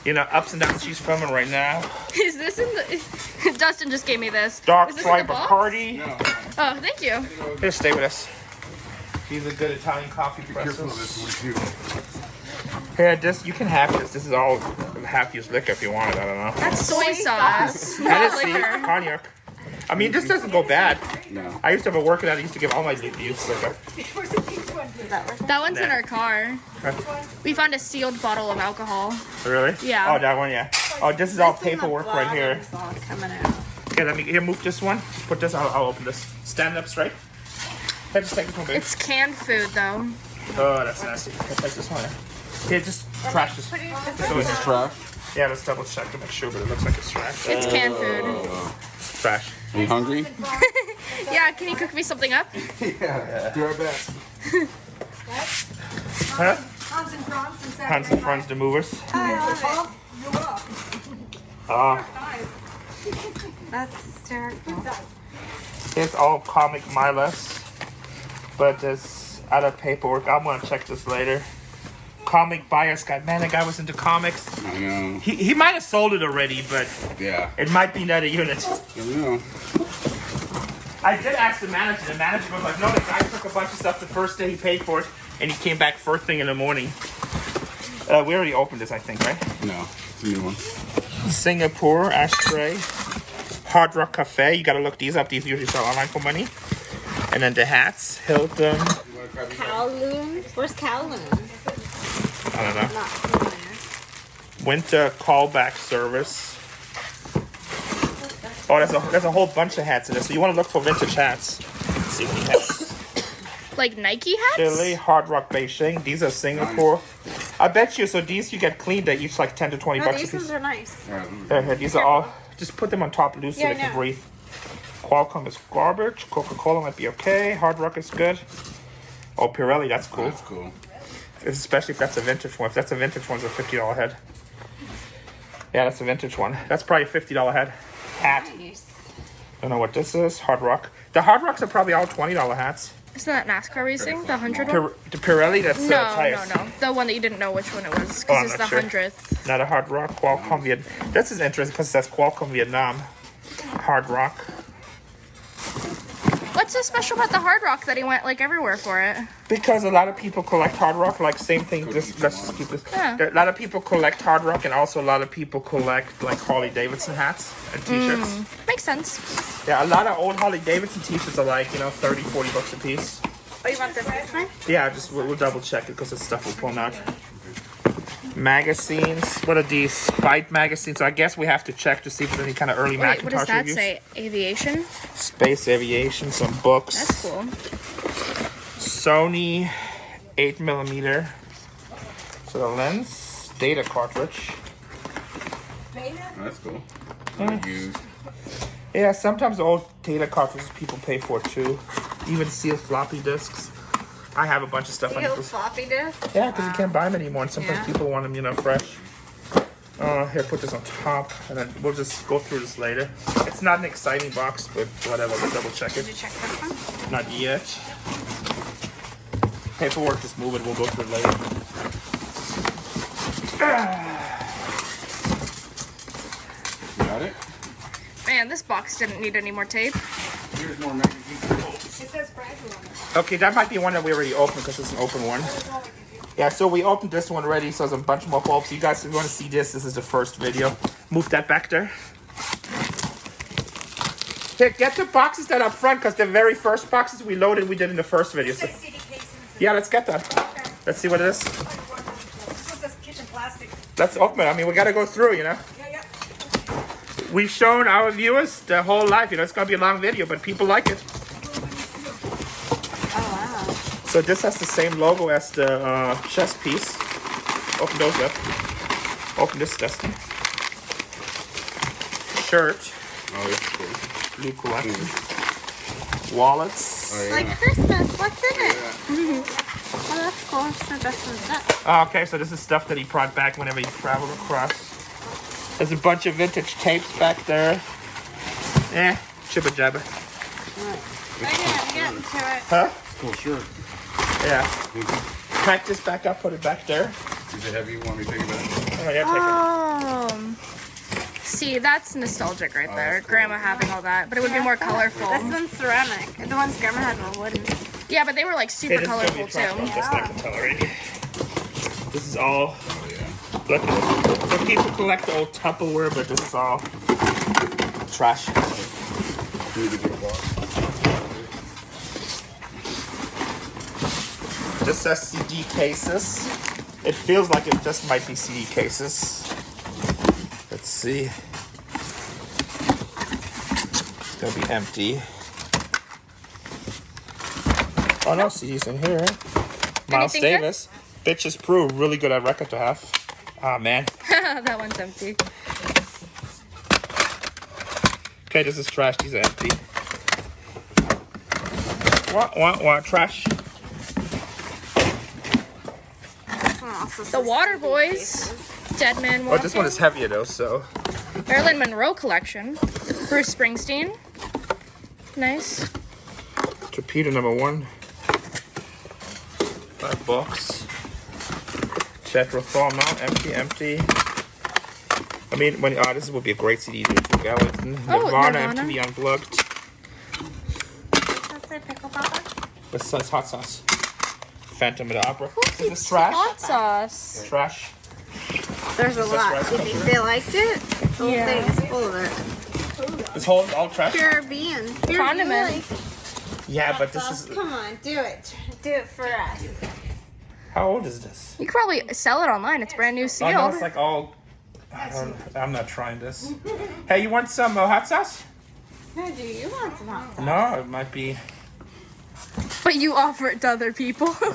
You know, ups and downs she's filming right now. Is this in the... Dustin just gave me this. Dark Is this in the Tribe box? Bacardi. No, Oh, thank you. Here, stay with us. These are good Italian coffee be careful of presses. this one too. Here, this you can have this. This is all half-used liquor if you want it. I don't know. That's soy sauce. Not Hennessy, liquor. cognac. I mean, this doesn't go bad. No. I used to have a workout. I used to give all my youth liquor. That one's in Nah. our car. We found a sealed bottle of alcohol. Really? Yeah. Oh, that one, yeah. Oh, this is all This is the paperwork right here. bottom sauce coming out. Okay, let me here move this one. Put this. I'll open this. Stand up straight. Hey, just take this one, baby. It's canned food, though. Oh, that's nasty. Okay, take this one. Here, just trash this. Put it in the So This it's is trash. yeah, let's double check to make sure, but it looks like it's trash. It's canned food. Trash. Are you hungry? Yeah, can you cook me something up? Yeah. Do our best. Huh? Hans and Franz and Saturday Hans and Friends, the movers. I love Tom, you're up. That's hysterical. It's all comic Milas, but there's other paperwork. I'm gonna check this later. comic buyers guide. Man, that guy was into comics. I know. He might have sold it already, but Yeah. it might be another unit. I know. I did ask the manager. The manager was like, no, the guy took a bunch of stuff the first day he paid for it, and he came back first thing in the morning. We already opened this, I think, right? No, it's a new one. Singapore ashtray. Hard Rock Cafe. You gotta look these up. These usually sell online for money. And then the hats. Hilton. Kowloon. Where's Kowloon? I don't know. Not familiar. Winter callback service. Oh, there's a whole bunch of hats in this. So you want to look for vintage hats. Let's see what he has. Like Nike hats? Chile, Hard Rock Beijing. These are Singapore. I bet you. So these you get cleaned. They're each like 10 to 20 No, bucks a these piece. ones are nice. Here, these are all. Just put them on top loose so Yeah, they can I know. breathe. Qualcomm is garbage. Coca-Cola might be okay. Hard Rock is good. Oh, Pirelli, that's cool. That's cool. Especially if that's a vintage one. If that's a vintage one, it's a $50 head. Yeah, that's a vintage one. That's probably a $50 head. Hat. Nice. Don't know what this is. Hard Rock. The Hard Rocks are probably all $20 hats. Isn't that NASCAR racing? The 100 one? The Pirelli, that's No, tires. no. The one that you didn't know which one it was, Oh, I'm because it's not the sure. 100th. Not a Hard Rock. Qualcomm Vietnam. This is interesting because that's Qualcomm Vietnam. Hard Rock. What's so special about the Hard Rock that he went like everywhere for it? Because a lot of people collect Hard Rock, like same thing. Let's just keep this. Yeah. A lot of people collect Hard Rock, and also a lot of people collect like Harley Davidson hats and T-shirts. Makes sense. Yeah, a lot of old Harley Davidson T-shirts are like 30, 40 bucks a piece. Oh, you want this one? Yeah, just we'll double check it because it's stuff we're pulling out. Magazines. What are these? Byte magazines. So I guess we have to check to see if there's any kind of early Wait, what does Macintosh that reviews. say? Aviation? Space aviation, some books. That's cool. Sony 8mm. So the lens, data cartridge. Oh, that's cool. Used. Yeah, sometimes the old data cartridges people pay for too. Even sealed floppy disks. I have a bunch of stuff. Sealed floppy disk? Yeah, because you can't buy them anymore, and sometimes Yeah. people want them, fresh. Here, put this on top, and then we'll just go through this later. It's not an exciting box, but whatever. We'll double check Did you it. check this one? Not yet. Paperwork, just move it. We'll go through it later. You got it? Man, this box didn't need any more tape. Here's more magazines. It says fragile on it. Okay, that might be one that we already opened because it's an open one. Yeah, so we opened this one already, so there's a bunch more pulps. You guys, if you want to see this is the first video. Move that back there. Here, get the boxes that are up front because the very first boxes we loaded, we did in the first video. So, CD casings. yeah, let's get that. Let's see what it is. This one says kitchen plastic. Let's open it. I mean, we got to go through, Yeah. We've shown our viewers the whole life. It's going to be a long video, but people like it. Oh, wow. So this has the same logo as the chest piece. Open those up. Open this, Dustin. Shirt. Oh, that's cool. Blue collection. Wallets. Oh, yeah. Like Christmas. What's in it? Oh, that's cool. It's not Dustin's stuff. Okay, so this is stuff that he brought back whenever he traveled across. There's a bunch of vintage tapes back there. Jibber jabber. I'm getting to it. Huh? Cool shirt. Yeah. Pack this back up, put it back there. Is it heavy? You want me to take it back? Oh, yeah, take it. See, that's nostalgic right there. that's cool. Grandma having all that, but it would be more colorful. This one's ceramic. The ones Grandma had were wooden. Yeah, but they were like super Hey, this is gonna be colorful a trash too. box, just like the color already. This is all. Oh, yeah. Look at this. So people collect the old Tupperware, but this is all trash. Need to do a box. This says CD cases. It feels like it just might be CD cases. Let's see. It's gonna be empty. Oh no, CD's in here. Miles Anything good? Davis. Bitches Brew, really good at record to have. Ah man. That one's empty. Okay, this is trash. These are empty. What? Trash. This one also The says Water CD Boys. cases. Dead Man Oh, Walking. this one is heavier though, so. Marilyn Monroe collection. Bruce Springsteen. Nice. Torpedo number 1. $5. Tetrathol, no, empty. I mean, this would be a great CD to do. Skeleton, Nirvana, Nirvana. MTV Unplugged. That's the pickle popper. Besides hot sauce. Phantom of the Opera. Who Is keeps this trash? hot sauce? Trash. There's a Is this lot. rice You think cooker? they liked it? The whole thing is full of it. This whole all trash? Pure bean. Pure Condiment. Yeah, but this sauce. is. Come on, do it. Do it for us. How old is this? You could probably sell it online. It's brand new Oh, sealed. no, it's like all. I'm not trying this. Hey, you want some hot sauce? No, do you want some hot sauce? No, it might be. But you offer it to other people. No.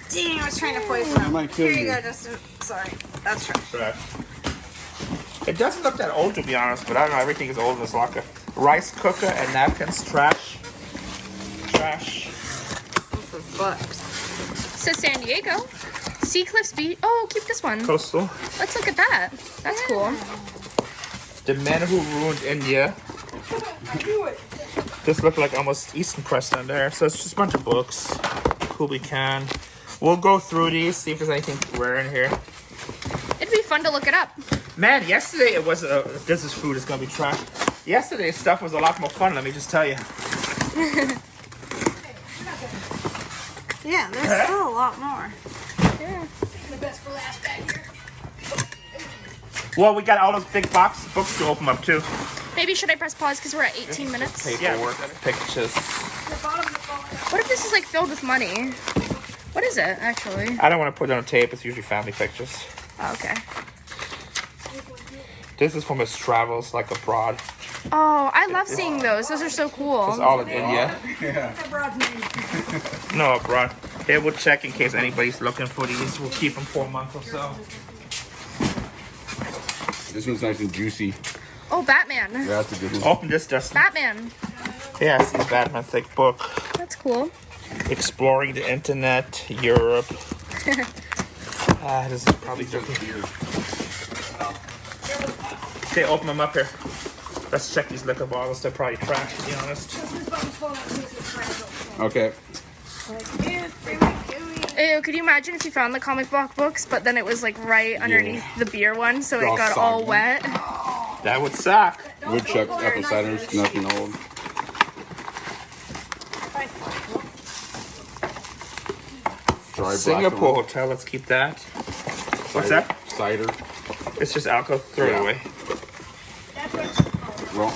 Dang, I was trying to poison them. might kill Here you you. go, Justin. Sorry. That's trash. Trash. It doesn't look that old, to be honest, but I don't know. Everything is old in this locker. Rice cooker and napkins. Trash. This is books. Says San Diego. Sea Cliffs Beach. Oh, keep this one. Coastal. Let's look at that. That's cool. The Men Who Ruined India. This looked like almost Eastern Press down there. So it's just a bunch of books. Cool, we can. We'll go through these, see if there's anything rare in here. It'd be fun to look it up. Man, yesterday it was this is food, it's gonna be trash. Yesterday's stuff was a lot more fun, let me just tell you. Yeah, there's still a lot more. Well, we got all those big books to open up too. Maybe should I press pause because we're at 18 minutes? Paperwork, pictures. What if this is like filled with money? What is it actually? I don't want to put it on tape, it's usually family pictures. Oh, okay. This is from his travels, like abroad. Oh, I love seeing those. Those are so It's cool. all in India. Abroad's name. No, abroad. Here, we'll check in case anybody's looking for these. We'll keep them for a month or so. This one's nice and juicy. Oh, Batman. Yeah, that's a good one. Open this, Dustin. Batman. Yeah, it's a Batman thick book. That's cool. Exploring the internet, Europe. This is probably dirty. Okay, open them up here. Let's check these liquor bottles. They're probably trash, to be honest. Okay. Ew, could you imagine if you found the comic book books, but then it was like right underneath the beer one, so it All got all soggy. wet? That would suck. Woodchuck, apple ciders, nothing old. Dry Singapore black Hotel, let's keep that. What's cider, that? Cider. It's just alcohol. Throw it Yeah. away. Well,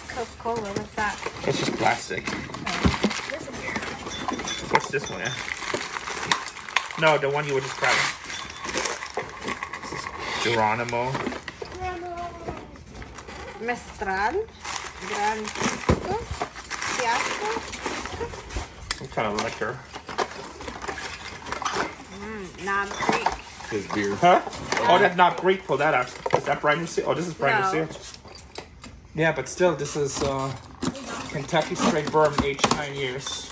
Coca-Cola, what's that? It's just plastic. What's this one? Yeah. No, the one you were just grabbing. This is Geronimo. Mestral. Gran Fiasco. What kind of liquor? Knob Creek. his beer. Huh? Oh, that's not Greek. Pull that out. Is that brand new seal? Oh, this is brand No. new seal. Yeah, but still, this is Kentucky straight bourbon, aged 9 years.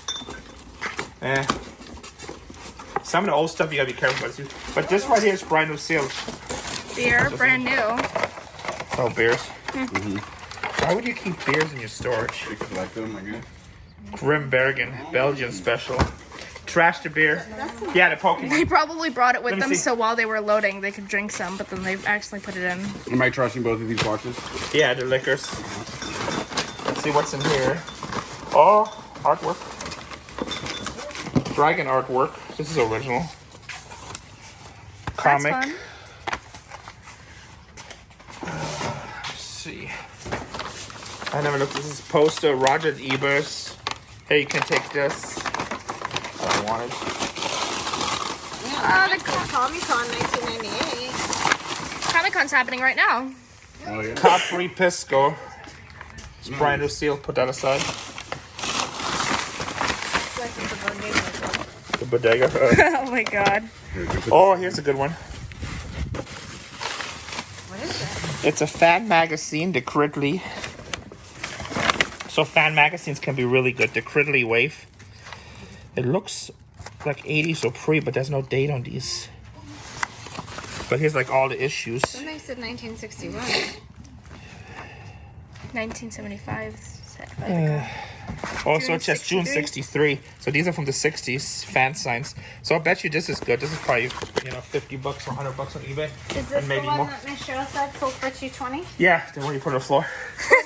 Some of the old stuff you gotta be careful with. But this right here is brand new seal. Beer, brand new. Oh, beers. Why would you keep beers in your storage? You could like them, I guess. Grimbergen, Belgian special. Trash the beer. Yeah, the Pokemon. They probably brought it with Let me them, see. so while they were loading, they could drink some, but then they actually put it in. Am I trusting both of these boxes? Yeah, the liquors. Let's see what's in here. Oh, artwork. Dragon artwork. This is original. Comic. That's fun. Let's see. I never looked. This is poster. Roger Ebers. Hey, you can take this. I don't want it. Yeah, this is Comic-Con 1998. Comic-Con's happening right now. Oh, yeah. Capri Pisco. It's brand new seal. Put that aside. It's like the bodega. The bodega. Oh my god. Oh, here's a good one. What is it? It's a fan magazine, the Cridley. So fan magazines can be really good. The Cridley Wave. It looks like 80s or pre, but there's no date on these. But here's like all the issues. Somebody said 1961. 1975. Also, it says June 63. 63. So these are from the 60s, fan signs. So I'll bet you this is good. This is probably, you know, $50 or $100 on eBay. Is this and maybe the one more. that Miss Cheryl said sold for $220? Yeah, the one you put on the floor.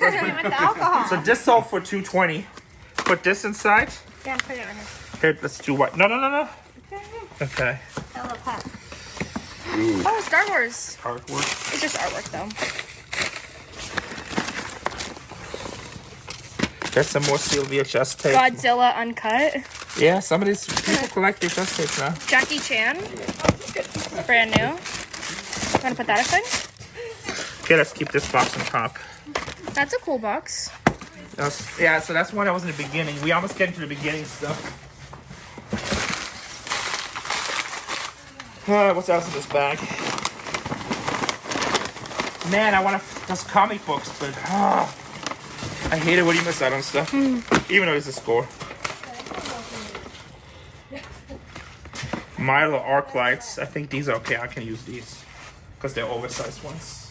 With the alcohol. So this sold for $220. Put this inside. Yeah, put it right Here, let's do what? No. here. Okay. I love that. Oh, Star Wars. Artwork. It's just artwork though. There's some more steel VHS tape. Godzilla uncut. Yeah, some of these people collect VHS tapes now. Jackie Chan. Brand new. Want to put that aside? Okay, let's keep this box on top. That's a cool box. Yeah, so that's one that was in the beginning. We almost get into the beginning stuff. What's else in this bag? Man, I want those comic books, but I hate it when you miss out on stuff. Even though it's a score. Milo arc lights. I think these are okay. I can use these because they're oversized ones.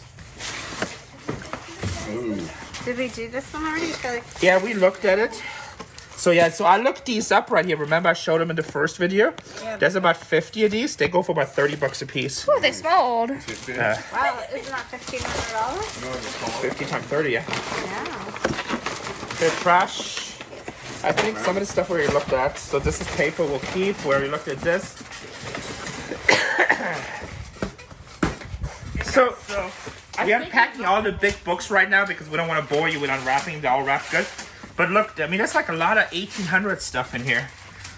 Did we do this one already? I feel like Yeah, we looked at it. So yeah, so I looked these up right here. Remember I showed them in the first video? Yeah. There's about 50 of these. They go for about $30 a piece. Ooh, they smell old. wow, isn't that $1,500? 50 times 30, yeah. Yeah. They're trash. I think some of the stuff we already looked at. So this is paper we'll keep. We already looked at this. So we are packing all the big books right now because we don't want to bore you with unwrapping. They're all wrapped good. But look, I mean, there's like a lot of 1800 stuff in here.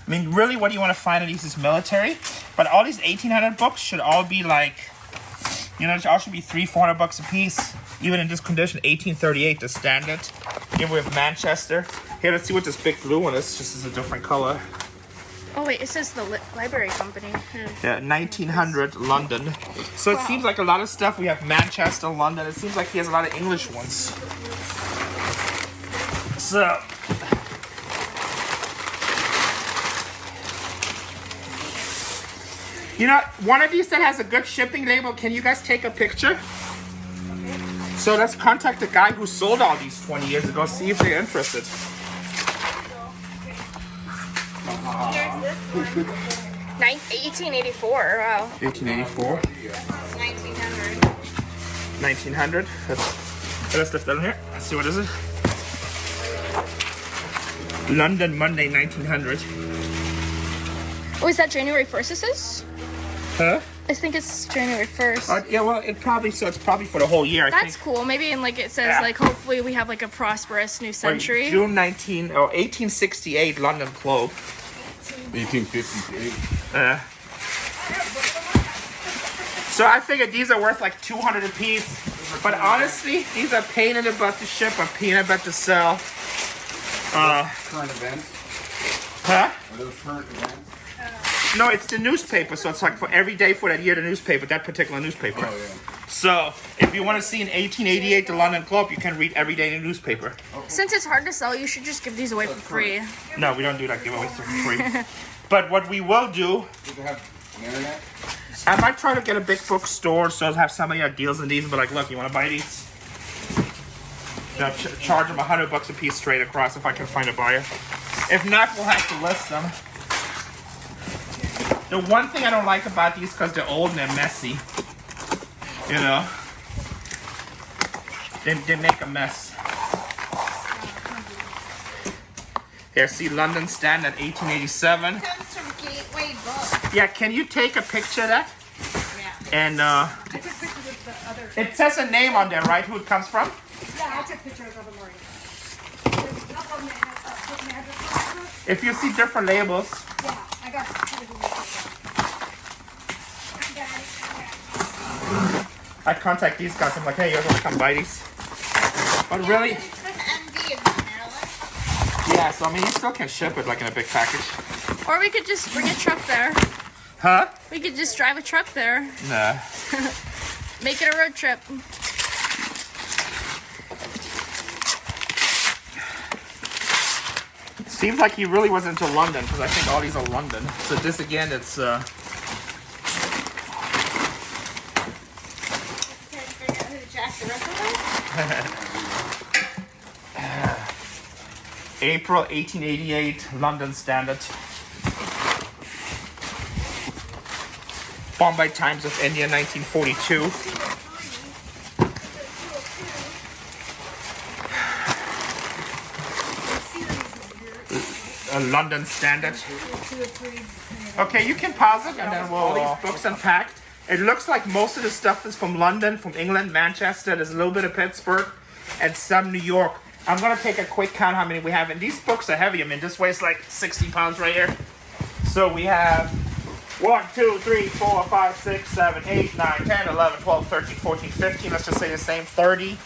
I mean, really what you want to find in these is military. But all these 1800 books should all be like, you know, it all should be $300-400 a piece. Even in this condition, 1838, the standard. Here we have Manchester. Here, let's see what this big blue one is. Just is a different color. Oh wait, it says the library company. Yeah, 1900 London. So it seems like a lot of stuff. We have Manchester, London. It seems like he has a lot of English ones. So, you know, one of these that has a good shipping label, can you guys take a picture? So let's contact the guy who sold all these 20 years ago, see if they're interested. Here's this one. 1884. Wow. 1884, 1900. 1900. Let's lift that in here. Let's see what is it. London, Monday, 1900. Oh, is that January 1st? This is? Huh? I think it's January 1st. Yeah, well, it's probably for the whole year, I That's think. cool. Maybe in like it says Yeah. like hopefully we have like a prosperous new century. June 1868, London Globe. 1858. So I figured these are worth like 200 a piece. But honestly, these are pain in the butt to ship, a pain in the butt to sell. Current events? Huh? Are those current events? No, it's the newspaper, so it's like for every day for that year, the newspaper, that particular newspaper. Oh, yeah. So if you want to see in 1888 the London Globe, you can read every day in the newspaper. Since it's hard to sell, you should just give these away for free. No, we don't do that giveaways for free. But what we will do, Does it have an internet? I might try to get a big bookstore so I'll have somebody that deals in these and be like, look, you want to buy these? You know, charge them $100 a piece straight across if I can find a buyer. If not, we'll have to list them. The one thing I don't like about these, because they're old and they're messy, you know, they make a mess. Here, see London Standard 1887. Comes from Gateway Books. Yeah, can you take a picture of that? Yeah. And I took pictures of the other. it says a name on there, right? Who it comes from? Yeah, I took pictures of them already. There's a couple of them that have different addresses on it. If you see different labels. Yeah, I got pictures of them. I contact these guys. I'm like, hey, you guys want to come buy these? But really, It's with MD in Maryland. yeah. So I mean, you still can ship it like in a big package. Or we could just bring a truck there. Huh? We could just drive a truck there. Nah. Make it a road trip. Seems like he really was into London because I think all these are London. So this again, it's Trying to figure out who Jack the Ripper was. April 1888, London Standard. Bombay Times of India, 1942. A London Standard. Okay, you can pause it and then we'll all these books unpacked. It looks like most of the stuff is from London, from England, Manchester. There's a little bit of Pittsburgh and some New York. I'm gonna take a quick count how many we have. And these books are heavy. I mean, this weighs like 60 pounds right here. So we have 1, 2, 3, 4, 5, 6, 7, 8, 9, 10, 11, 12, 13, 14, 15. Let's just say the same. 30,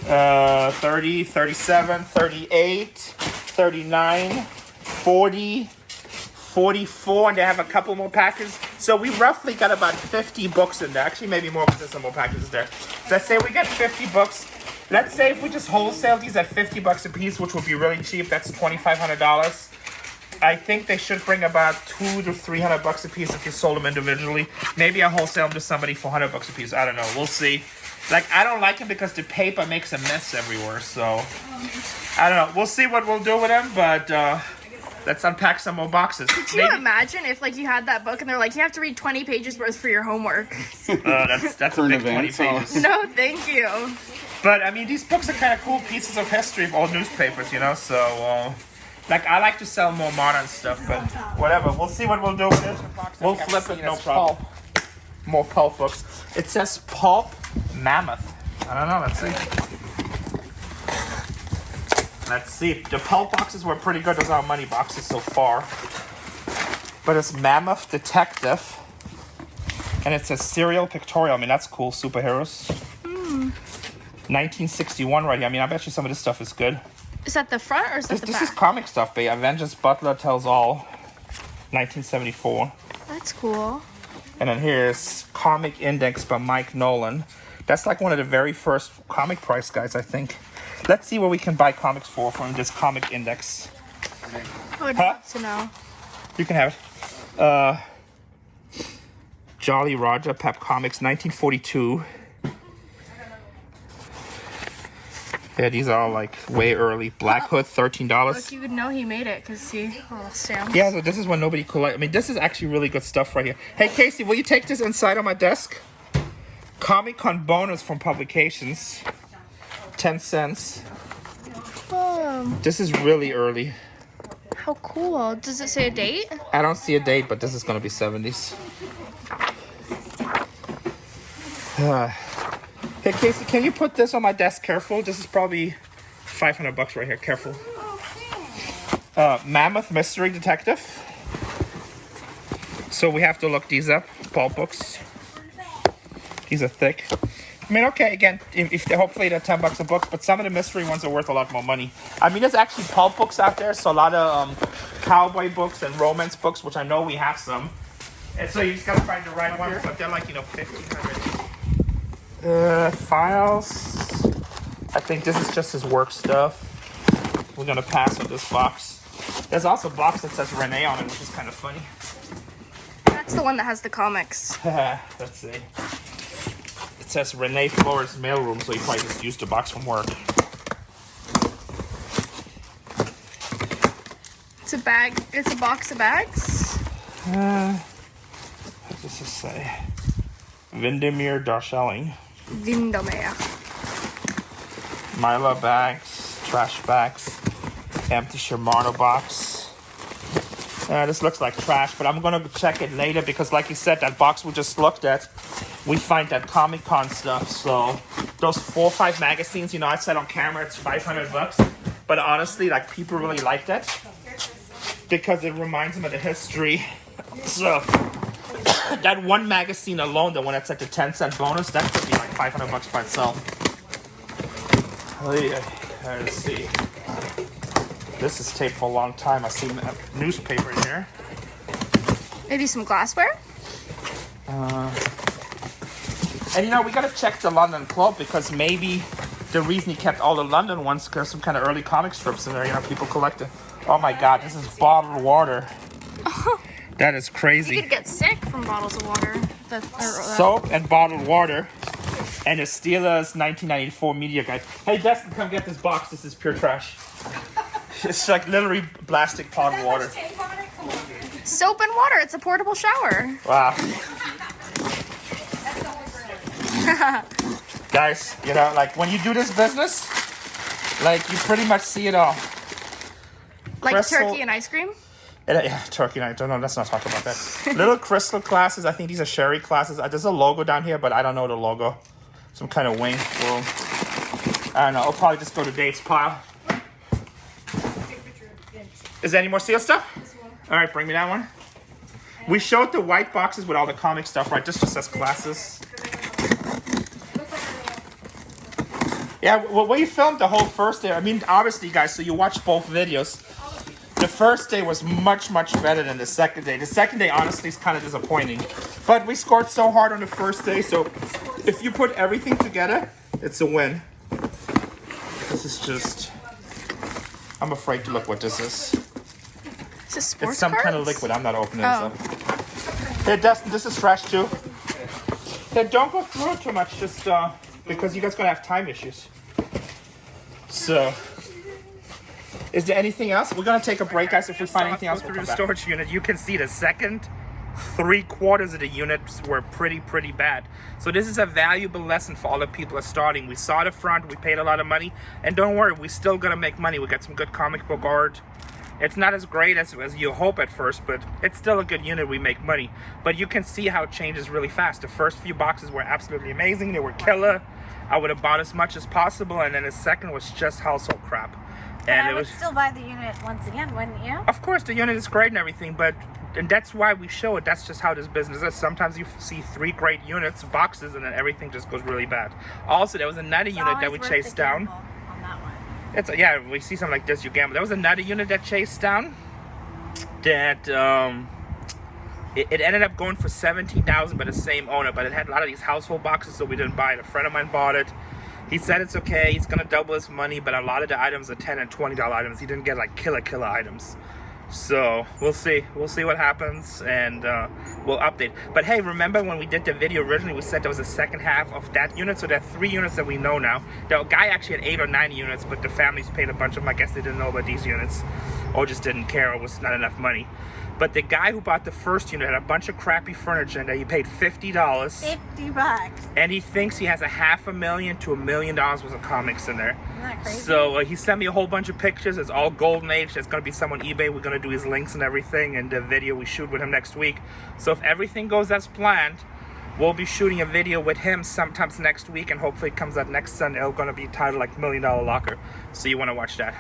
30, 37, 38, 39, 40, 44, and they have a couple more packages. So we roughly got about 50 books in there. Actually, maybe more because there's some more packages there. So let's say we got 50 books. Let's say if we just wholesale these at 50 bucks a piece, which would be really cheap, that's $2,500. I think they should bring about $200 to $300 a piece if you sold them individually. Maybe I wholesale them to somebody for $100 a piece. I don't know. We'll see. Like, I don't like them because the paper makes a mess everywhere. So, I don't know. We'll see what we'll do with them, but let's unpack some more boxes. Could you imagine if, like, you had that book and they're like, you have to read 20 pages worth for your homework? That's a big 20 pages. No, thank you. But, I mean, these books are kind of cool pieces of history of old newspapers, you know, so... like, I like to sell more modern stuff, but whatever. We'll see what we'll do with it. We'll flip it, no problem. More pulp books. It says Pulp Mammoth. I don't know, let's see. Let's see. The pulp boxes were pretty good. Those are our money boxes so far. But it's Mammoth Detective. And it says Serial Pictorial. I mean, that's cool. Superheroes. 1961 right here. I mean, I bet you some of this stuff is good. Is that the front or is that the back? This is comic stuff, babe. Avengers Butler Tells All, 1974. That's cool. And then here's Comic Index by Mike Nolan. That's like one of the very first comic price guys, I think. Let's see what we can buy comics for from this Comic Index. I would love to know. You can have it. Jolly Roger, Pep Comics, 1942. Yeah, these are all like way early. Black Hood, $13. Look, you would know he made it because he stamps. Yeah, so this is when nobody collect. I mean, this is actually really good stuff right here. Hey, Casey, will you take this inside on my desk? Comic-Con bonus from Publications, 10 cents. This is really early. How cool. Does it say a date? I don't see a date, but this is going to be 70s. Hey, Casey, can you put this on my desk? Careful. This is probably $500 right here. Careful. Mammoth Mystery Detective. So we have to look these up. Pulp books. These are thick. I mean, okay, again, if hopefully they're $10 a book, but some of the mystery ones are worth a lot more money. I mean, there's actually pulp books out there, so a lot of cowboy books and romance books, which I know we have some. And so you just gotta find the right ones, but they're like, you know, $1,500. Files. I think this is just his work stuff. We're gonna pass on this box. There's also a box that says Renee on it, which is kind of funny. That's the one that has the comics. Let's see. It says Renee Flores mailroom, so he probably just used the box from work. It's a bag. It's a box of bags. What does this say? Vindemir Darscheling. Windermere. Myla bags, trash bags, empty Shimano box. This looks like trash, but I'm gonna check it later because, like you said, that box we just looked at, we find that Comic-Con stuff. So those 4 or 5 magazines, you know, I said on camera it's $500, but honestly, like, people really like that because it reminds them of the history. So that one magazine alone, the one that's at the 10-cent bonus, that could be like $500 by itself. Let's see. This is taped for a long time. I see a newspaper in here. Maybe some glassware? And you know, we gotta check the London Club because maybe the reason he kept all the London ones because some kind of early comic strips in there, you know, people collect it. Oh my god, this is bottled water. That is crazy. You could get sick from bottles of water. Soap and bottled water. And a Steelers 1994 media guide. Hey, Destin, come get this box. This is pure trash. It's like literally plastic pond water. Soap and water. It's a portable shower. Wow. Guys, you know, like when you do this business, like you pretty much see it all. Like Crystal- turkey and ice cream. Yeah, turkey. I don't know. Let's not talk about that. Little crystal glasses. I think these are sherry glasses. There's a logo down here, but I don't know the logo. Some kind of wing. Well, I don't know. I'll probably just go to Dave's pile. Is there any more seal stuff? All right, bring me that one. We showed the white boxes with all the comic stuff, right? This just says glasses. Yeah, well, we filmed the whole first day. I mean, obviously, guys, so you watched both videos. The first day was much, much better than the second day. The second day, honestly, is kind of disappointing. But we scored so hard on the first day, so if you put everything together, it's a win. This is just... I'm afraid to look what this is. Is this sports It's some cards? kind of liquid. I'm not opening Oh. this up. Hey, Dustin, this is fresh, too. Hey, don't go through it too much, just because you guys are going to have time issues. So... Is there anything else? We're gonna take a break, guys. If we find anything else, through the storage unit, you can see the second 3/4 of the units were pretty bad. So this is a valuable lesson for all the people that are starting. We saw the front, we paid a lot of money, and don't worry, we're still gonna make money. We got some good comic book art. It's not as great as you hope at first, but it's still a good unit. We make money, but you can see how it changes really fast. The first few boxes were absolutely amazing. They were killer. I would have bought as much as possible, and then the second was just household crap. And I it would was still buy the unit once again, wouldn't you? Of course, the unit is great and everything, and that's why we show it. That's just how this business is. Sometimes you see 3 great units, boxes, and then everything just goes really bad. Also, there was another unit that we chased down. On that one. Yeah, we see something like this, you gamble. There was another unit that chased down that it ended up going for $17,000 by the same owner, but it had a lot of these household boxes, so we didn't buy it. A friend of mine bought it. He said it's okay, he's gonna double his money, but a lot of the items are $10 and $20 items. He didn't get like killer items. So we'll see what happens, and we'll update. But hey, remember when we did the video originally, we said there was a second half of that unit, so there are 3 units that we know now. The guy actually had 8 or 9 units, but the families paid a bunch of them. I guess they didn't know about these units, or just didn't care, or was not enough money. But the guy who bought the first unit had a bunch of crappy furniture in there. He paid $50. $50. And he thinks he has $500,000 to $1 million worth of comics in there. Isn't that crazy? So he sent me a whole bunch of pictures. It's all golden age. There's going to be some on eBay. We're going to do his links and everything, and the video we shoot with him next week. So if everything goes as planned, we'll be shooting a video with him sometimes next week, and hopefully it comes out next Sunday. It's going to be titled like $1 Million Locker. So you want to watch that.